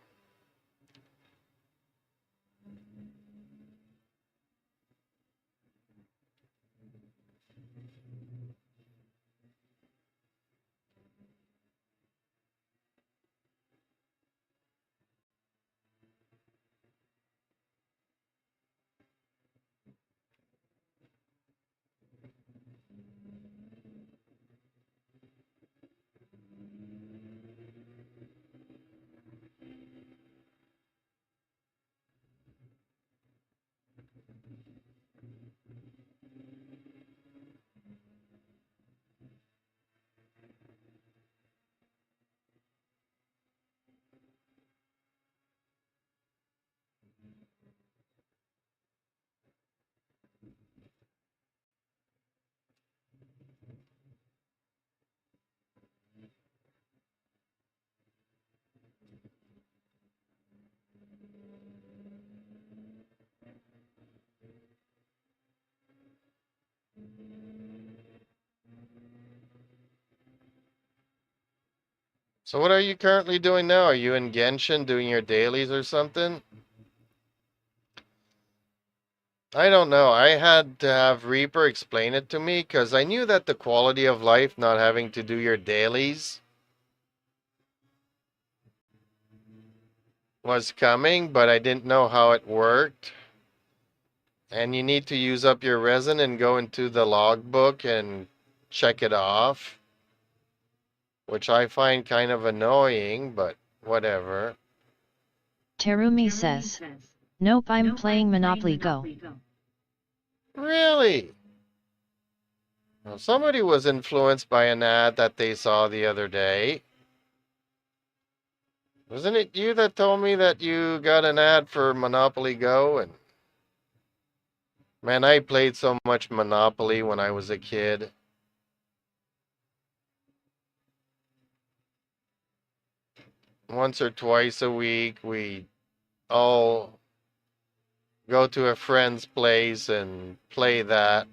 So what are you currently doing now? Are you in Genshin doing your dailies or something? I don't know. I had to have Reaper explain it to me because I knew that the quality of life not having to do your dailies was coming, but I didn't know how it worked. And you need to use up your resin and go into the logbook and check it off, which I find kind of annoying, but whatever. Terumi says, nope, I'm playing Monopoly Go. Really? Well, somebody was influenced by an ad that they saw the other day. Wasn't it you that told me that you got an ad for Monopoly Go? And man, I played so much Monopoly when I was a kid. Once or twice a week, we all go to a friend's place and play that.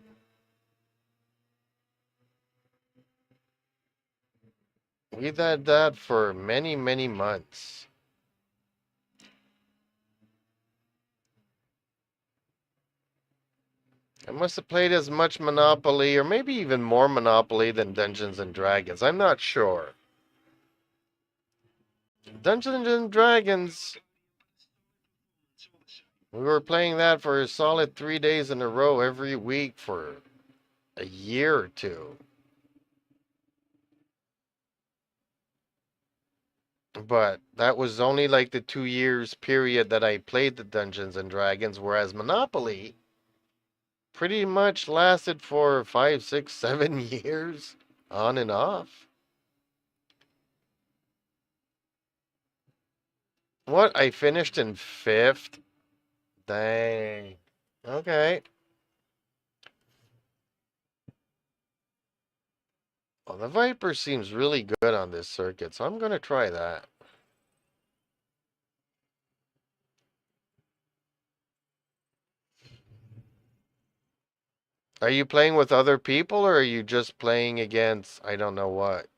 We did that for many, many months. I must have played as much Monopoly, or maybe even more Monopoly than Dungeons and Dragons. I'm not sure. Dungeons and Dragons, we were playing that for a solid 3 days in a row every week for a year or two. But that was only like the 2 years period that I played the Dungeons and Dragons, whereas Monopoly pretty much lasted for 5, 6, 7 years on and off. What? I finished in fifth? Dang. Okay. Well, the Viper seems really good on this circuit, so I'm going to try that. Are you playing with other people or are you just playing against I don't know what?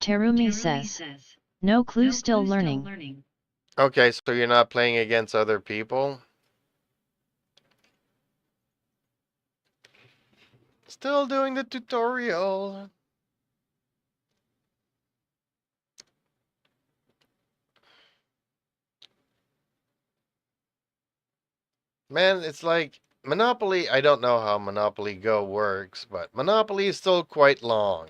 Terumi says, no clue, still learning. Okay, so you're not playing against other people? Still doing the tutorial. Man, it's like Monopoly. I don't know how Monopoly Go works, but Monopoly is still quite long.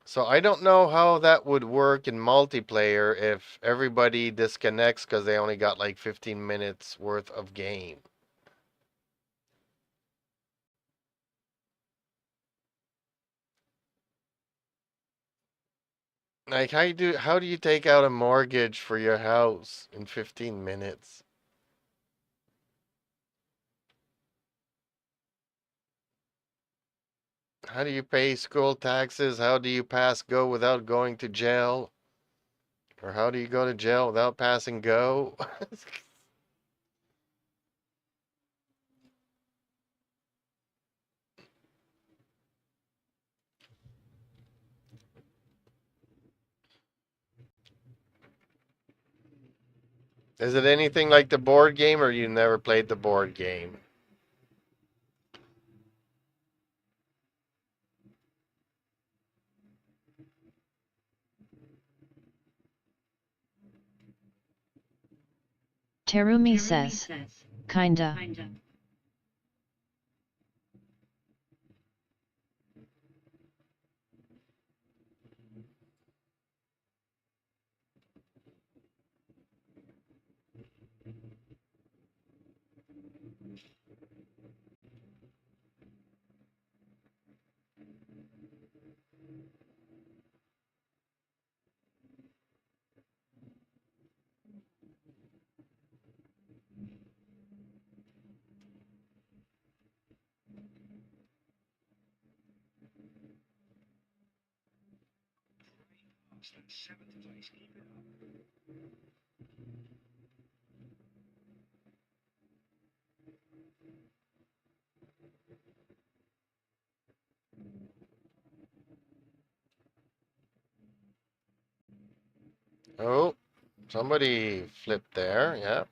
So I don't know how that would work in multiplayer if everybody disconnects because they only got like 15 minutes worth of game. Like how do you take out a mortgage for your house in 15 minutes? How do you pay school taxes? How do you pass Go without going to jail? Or how do you go to jail without passing Go? Is it anything like the board game or you never played the board game? Terumi says, kinda. Oh, somebody flipped there. Yeah.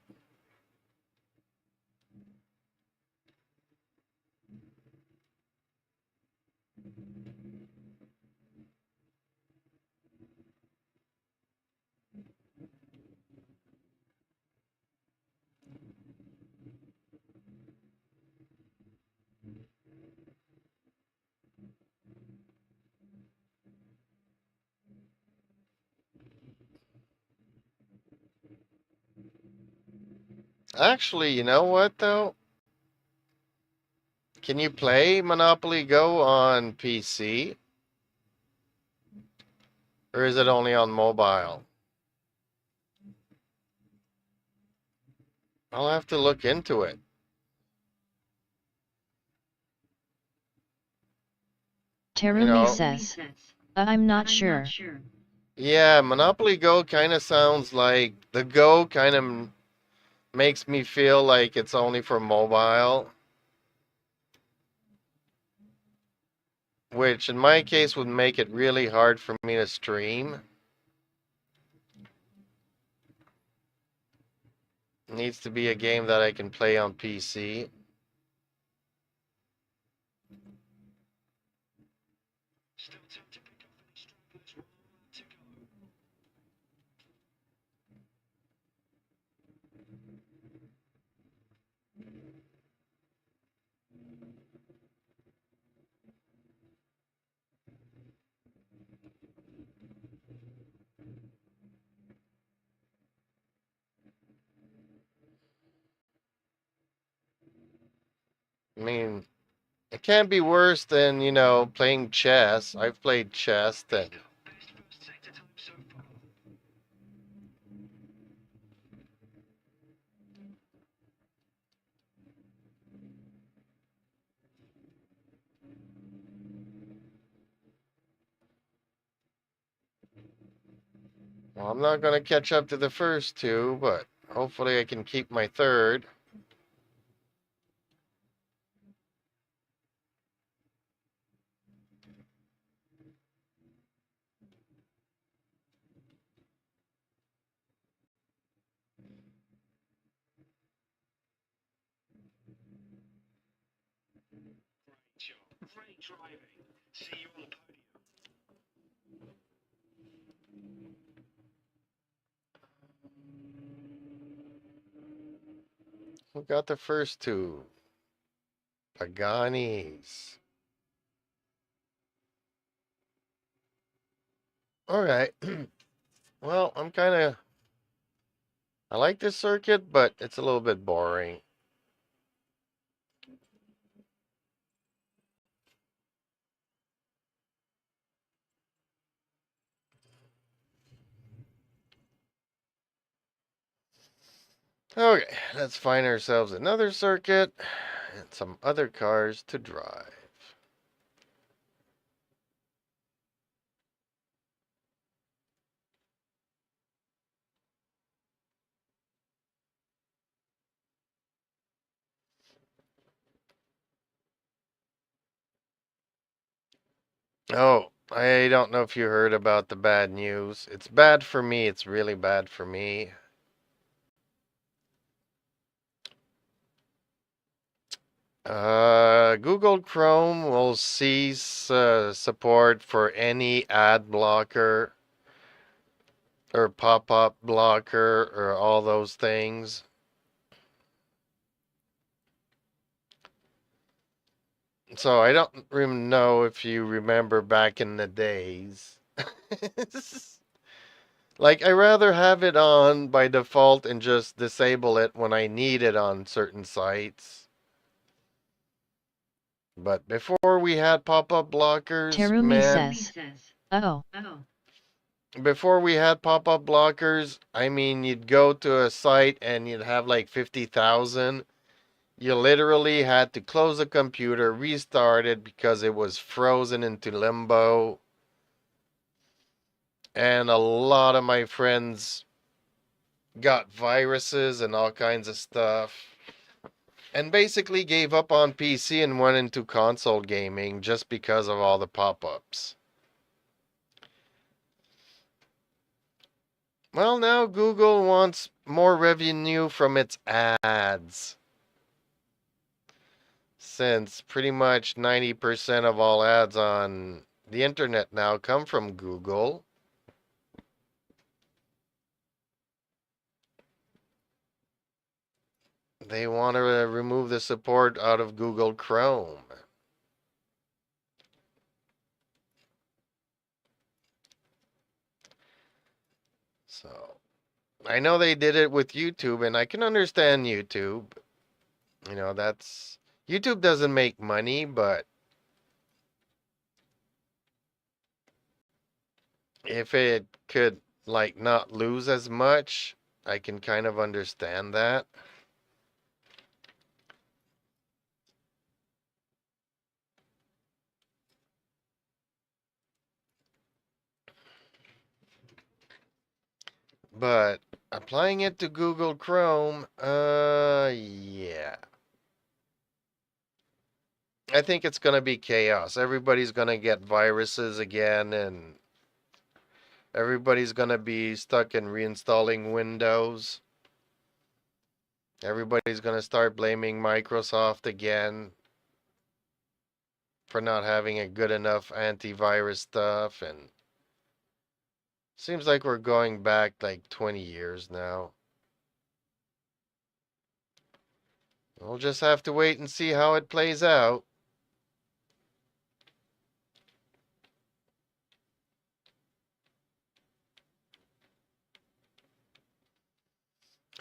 Actually, you know what though? Can you play Monopoly Go on PC? Or is it only on mobile? I'll have to look into it. You Terumi know, says, I'm not sure. yeah, Monopoly Go kind of sounds like the Go kind of makes me feel like it's only for mobile, which in my case would make it really hard for me to stream. It needs to be a game that I can play on PC. I mean, it can't be worse than, playing chess. I've played chess and well, I'm not going to catch up to the first two, but hopefully I can keep my third. Who got the first two? Pagani's. All right. Well, I like this circuit, but it's a little bit boring. Okay, let's find ourselves another circuit and some other cars to drive. Oh, I don't know if you heard about the bad news. It's bad for me. It's really bad for me. Google Chrome will cease support for any ad blocker or pop-up blocker or all those things. So I don't even know if you remember back in the days. Like, I rather have it on by default and just disable it when I need it on certain sites. But before we had pop-up blockers, Terumi man, says, oh. before we had pop-up blockers, I mean, you'd go to a site and you'd have like 50,000. You literally had to close the computer, restart it because it was frozen into limbo. And a lot of my friends got viruses and all kinds of stuff. And basically gave up on PC and went into console gaming just because of all the pop-ups. Well, now Google wants more revenue from its ads. Since pretty much 90% of all ads on the internet now come from Google. They want to remove the support out of Google Chrome. So, I know they did it with YouTube, and I can understand YouTube. You know, that's... YouTube doesn't make money, but if it could, like, not lose as much, I can kind of understand that. But applying it to Google Chrome, yeah. I think it's going to be chaos. Everybody's going to get viruses again, and everybody's going to be stuck in reinstalling Windows. Everybody's going to start blaming Microsoft again for not having a good enough antivirus stuff, and seems like we're going back like 20 years now. We'll just have to wait and see how it plays out.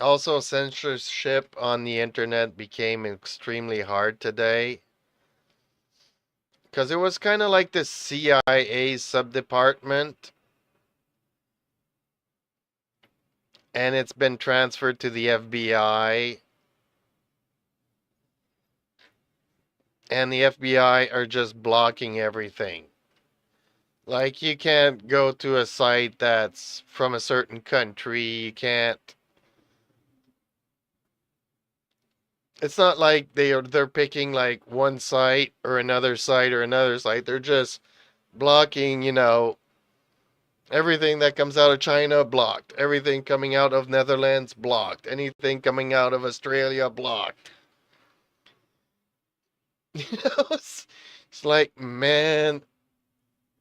Also, censorship on the internet became extremely hard today. Because it was kind of like the CIA subdepartment. And it's been transferred to the FBI. And the FBI are just blocking everything. Like, you can't go to a site that's from a certain country. You can't... It's not like they're picking like one site or another site or another site. They're just blocking, you know, everything that comes out of China, blocked. Everything coming out of Netherlands, blocked. Anything coming out of Australia, blocked. You know, it's like, man,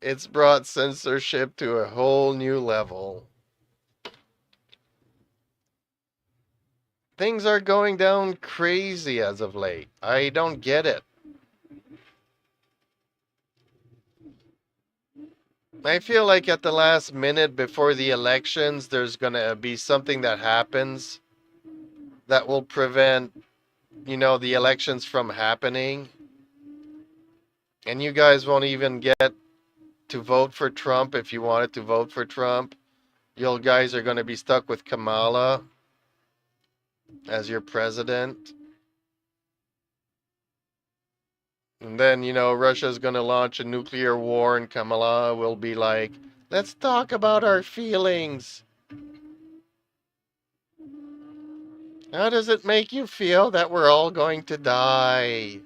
it's brought censorship to a whole new level. Things are going down crazy as of late. I don't get it. I feel like at the last minute before the elections, there's going to be something that happens that will prevent, you know, the elections from happening. And you guys won't even get to vote for Trump if you wanted to vote for Trump. You guys are going to be stuck with Kamala as your president. And then, you know, Russia's going to launch a nuclear war and Kamala will be like, let's talk about our feelings. How does it make you feel that we're all going to die?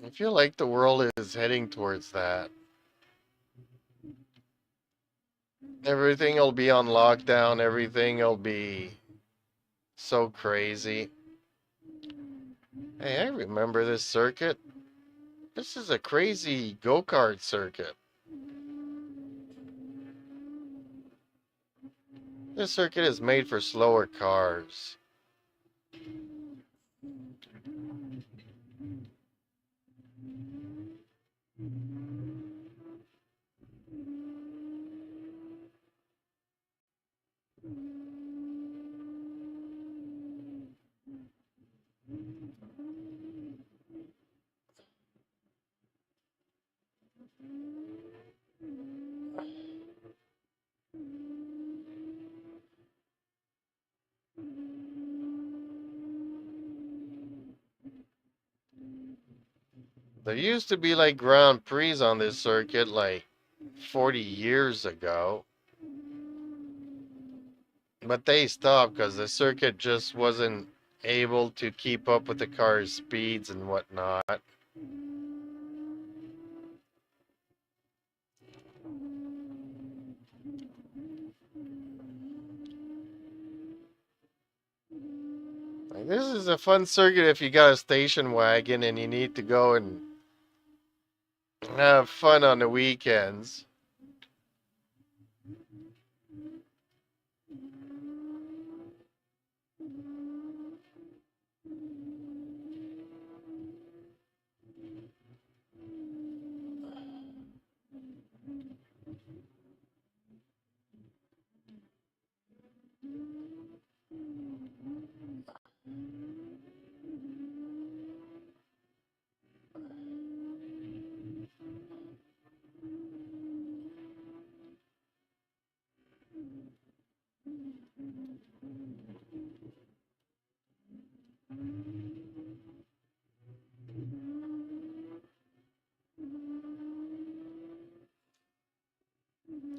I feel like the world is heading towards that. Everything will be on lockdown. Everything will be so crazy. Hey, I remember this circuit. This is a crazy go-kart circuit. This circuit is made for slower cars. There used to be like Grand Prix on this circuit like 40 years ago. But they stopped because the circuit just wasn't able to keep up with the car's speeds and whatnot. Like, this is a fun circuit if you got a station wagon and you need to go and have fun on the weekends.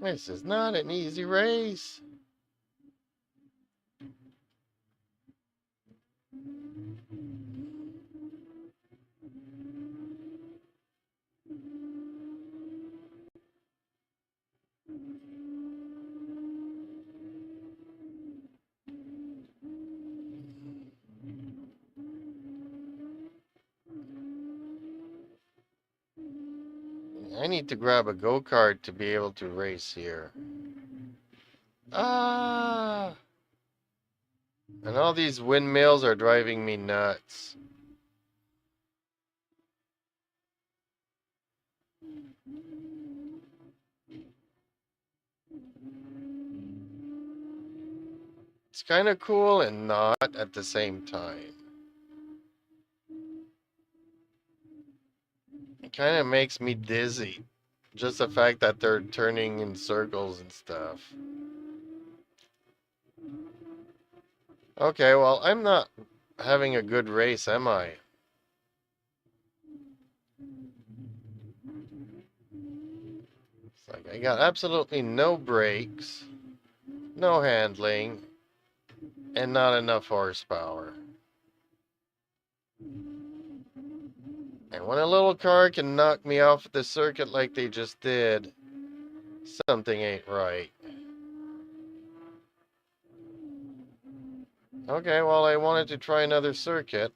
This is not an easy race. I need to grab a go-kart to be able to race here. Ah! And all these windmills are driving me nuts. It's kind of cool and not at the same time. It kind of makes me dizzy. Just the fact that they're turning in circles and stuff. Okay, well, I'm not having a good race, am I? It's like I got absolutely no brakes, no handling, and not enough horsepower. And when a little car can knock me off the circuit like they just did, something ain't right. Okay, well, I wanted to try another circuit.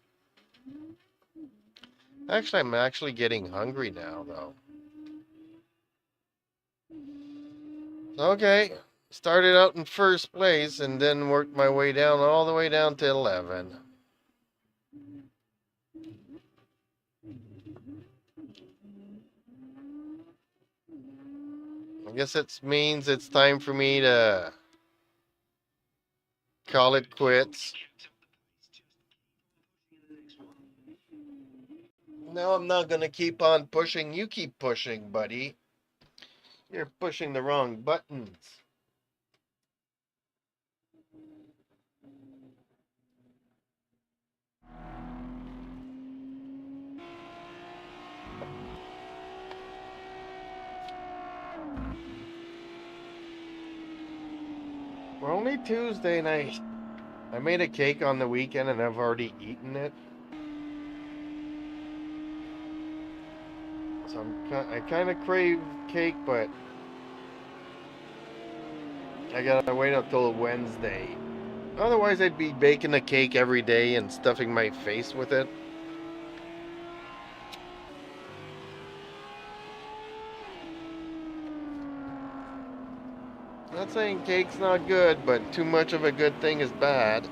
Actually, I'm actually getting hungry now, though. Okay, started out in first place and then worked my way down all the way down to 11. I guess it means it's time for me to call it quits. No, I'm not gonna keep on pushing. You keep pushing, buddy. You're pushing the wrong buttons. We're only Tuesday night. I made a cake on the weekend and I've already eaten it. So I kind of crave cake, but I gotta wait until Wednesday. Otherwise, I'd be baking a cake every day and stuffing my face with it. Not saying cake's not good, but too much of a good thing is bad.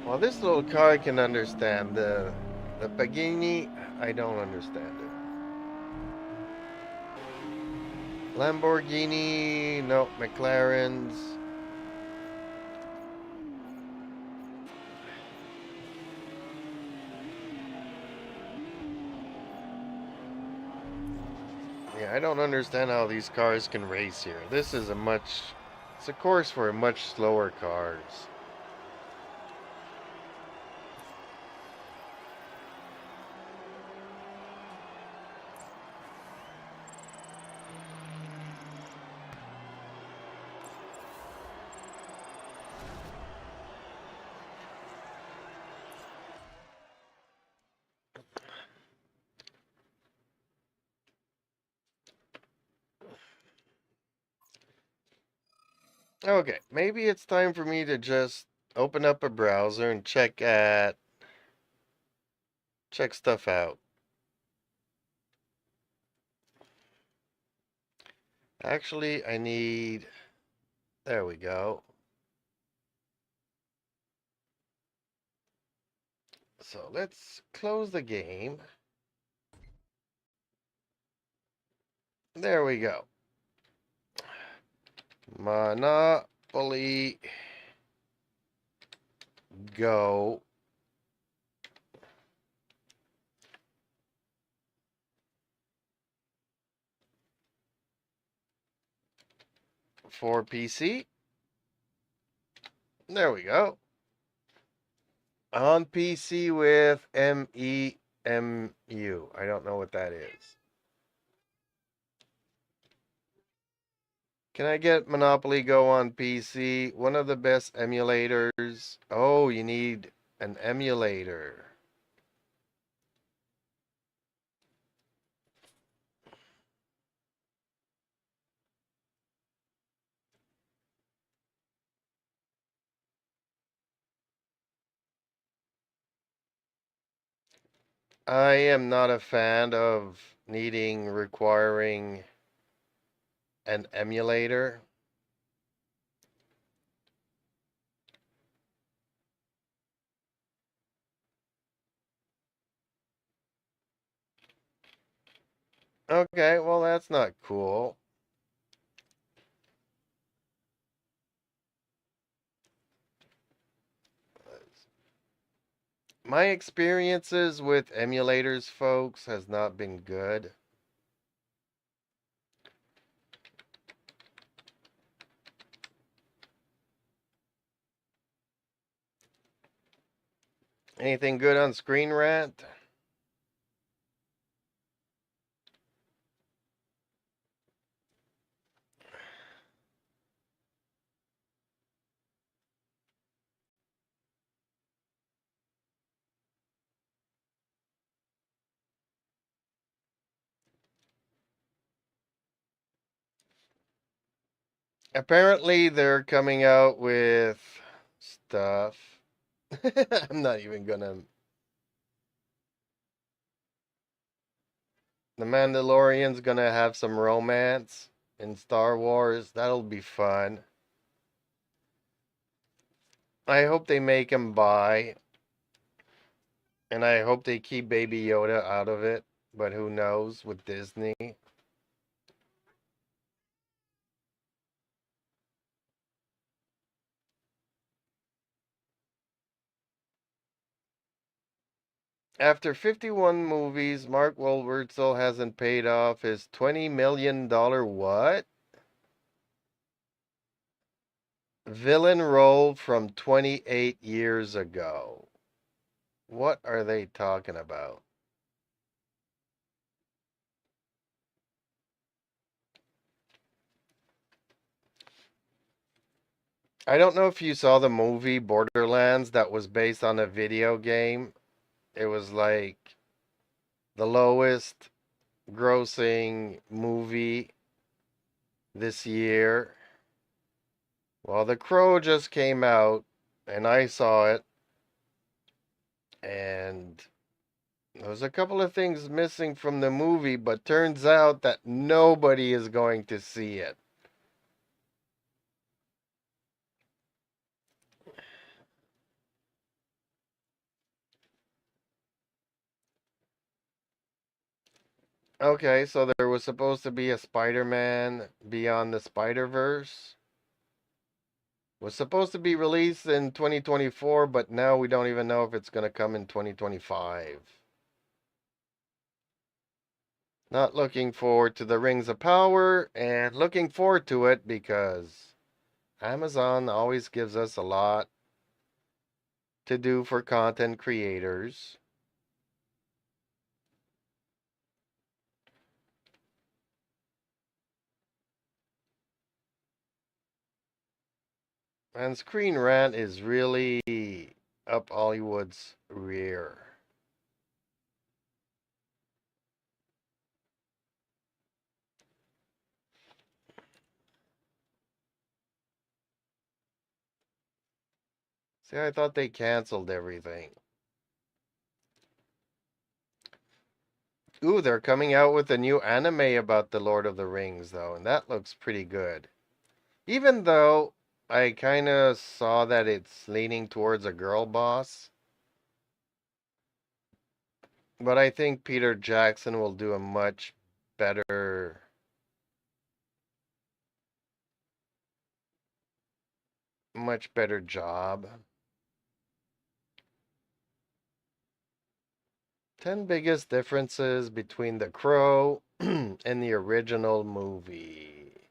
Well, this little car I can understand. The Pagani, I don't understand it. Lamborghini, no, McLarens. I don't understand how these cars can race here. It's a course for much slower cars. Okay, maybe it's time for me to just open up a browser and check stuff out. Actually, there we go. So let's close the game. There we go. Monopoly Go. For PC. There we go. On PC with MEMU. I don't know what that is. Can I get Monopoly Go on PC? One of the best emulators. Oh, you need an emulator. I am not a fan of requiring an emulator. Okay, well, that's not cool. My experiences with emulators, folks, has not been good. Anything good on Screen Rant? Apparently, they're coming out with stuff. I'm not even gonna. The Mandalorian's gonna have some romance in Star Wars. That'll be fun. I hope they make him bi, and I hope they keep Baby Yoda out of it. But who knows with Disney? After 51 movies, Mark Wahlberg still hasn't paid off his $20 million what? Villain role from 28 years ago. What are they talking about? I don't know if you saw the movie Borderlands that was based on a video game. It was like the lowest grossing movie this year. Well, The Crow just came out and I saw it, and there was a couple of things missing from the movie, but turns out that nobody is going to see it. Okay, so there was supposed to be a Spider-Man Beyond the Spider-Verse. Was supposed to be released in 2024, but now we don't even know if it's going to come in 2025. Not looking forward to the Rings of Power, and looking forward to it because Amazon always gives us a lot to do for content creators. And Screen Rant is really up Hollywood's rear. See, I thought they canceled everything. Ooh, they're coming out with a new anime about the Lord of the Rings, though, and that looks pretty good. Even though I kind of saw that it's leaning towards a girl boss, but I think Peter Jackson will do a much better job. 10 biggest differences between The Crow and the original movie.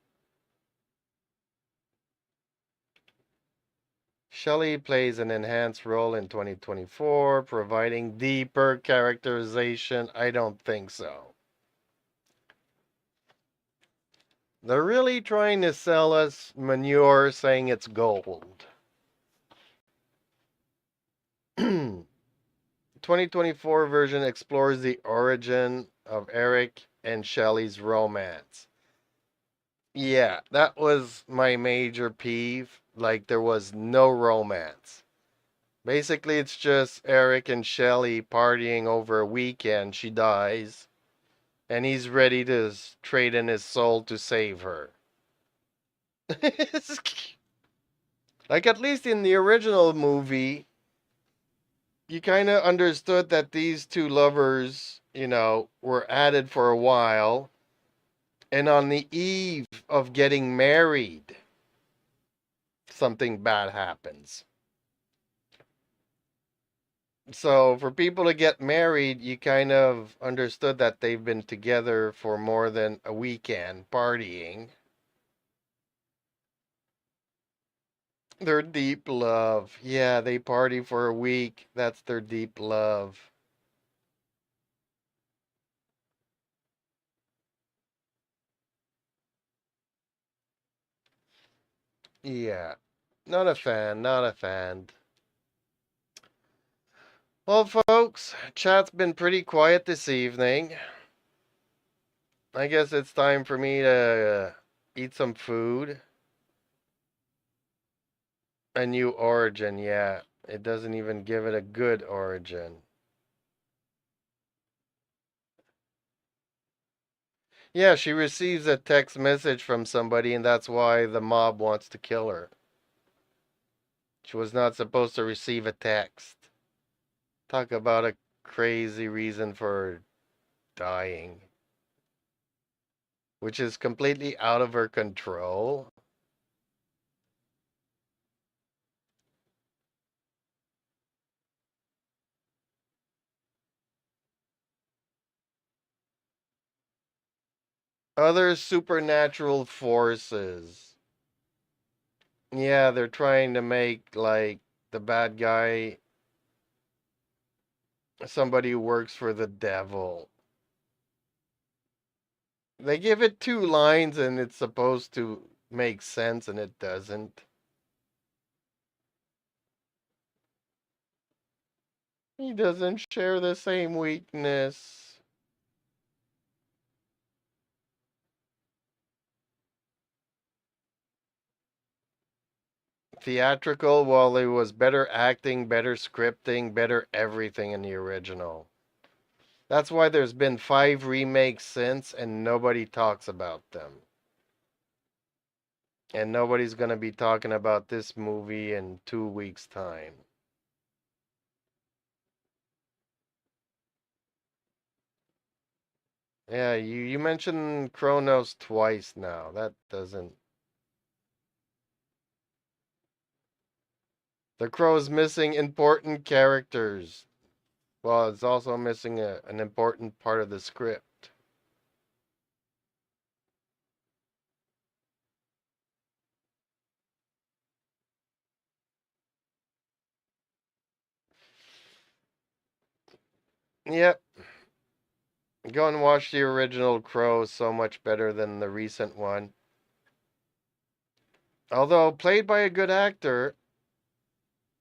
Shelley plays an enhanced role in 2024, providing deeper characterization. I don't think so. They're really trying to sell us manure saying it's gold. 2024 version explores the origin of Eric and Shelley's romance. Yeah, that was my major peeve. Like, there was no romance. Basically, it's just Eric and Shelley partying over a weekend. She dies, and he's ready to trade in his soul to save her. Like, at least in the original movie, you kind of understood that these two lovers, were added for a while, and on the eve of getting married, something bad happens. So for people to get married, you kind of understood that they've been together for more than a weekend partying. Their deep love. Yeah, they party for a week. That's their deep love. Yeah. Not a fan, not a fan. Well, folks, chat's been pretty quiet this evening. I guess it's time for me to eat some food. A new origin, yeah. It doesn't even give it a good origin. Yeah, she receives a text message from somebody, and that's why the mob wants to kill her. She was not supposed to receive a text. Talk about a crazy reason for dying, which is completely out of her control. Other supernatural forces. Yeah, they're trying to make, like, the bad guy somebody who works for the devil. They give it two lines and it's supposed to make sense and it doesn't. He doesn't share the same weakness. Theatrical, well, it was better acting, better scripting, better everything in the original. That's why there's been 5 remakes since and nobody talks about them. And nobody's gonna be talking about this movie in 2 weeks' time. Yeah, you mentioned Kronos twice now. That doesn't. The Crow's missing important characters. Well, it's also missing an important part of the script. Yep. Go and watch the original Crow. So much better than the recent one. Although played by a good actor,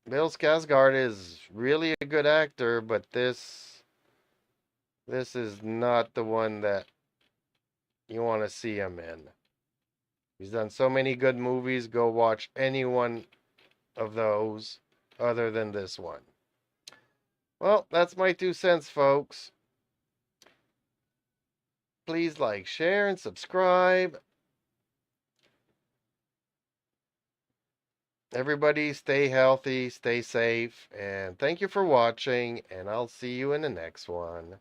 Bill Skarsgård is really a good actor, but this is not the one that you want to see him in. He's done so many good movies. Go watch any one of those other than this one. Well, that's my 2 cents, folks. Please like, share, and subscribe. Everybody stay healthy, stay safe, and thank you for watching, and I'll see you in the next one.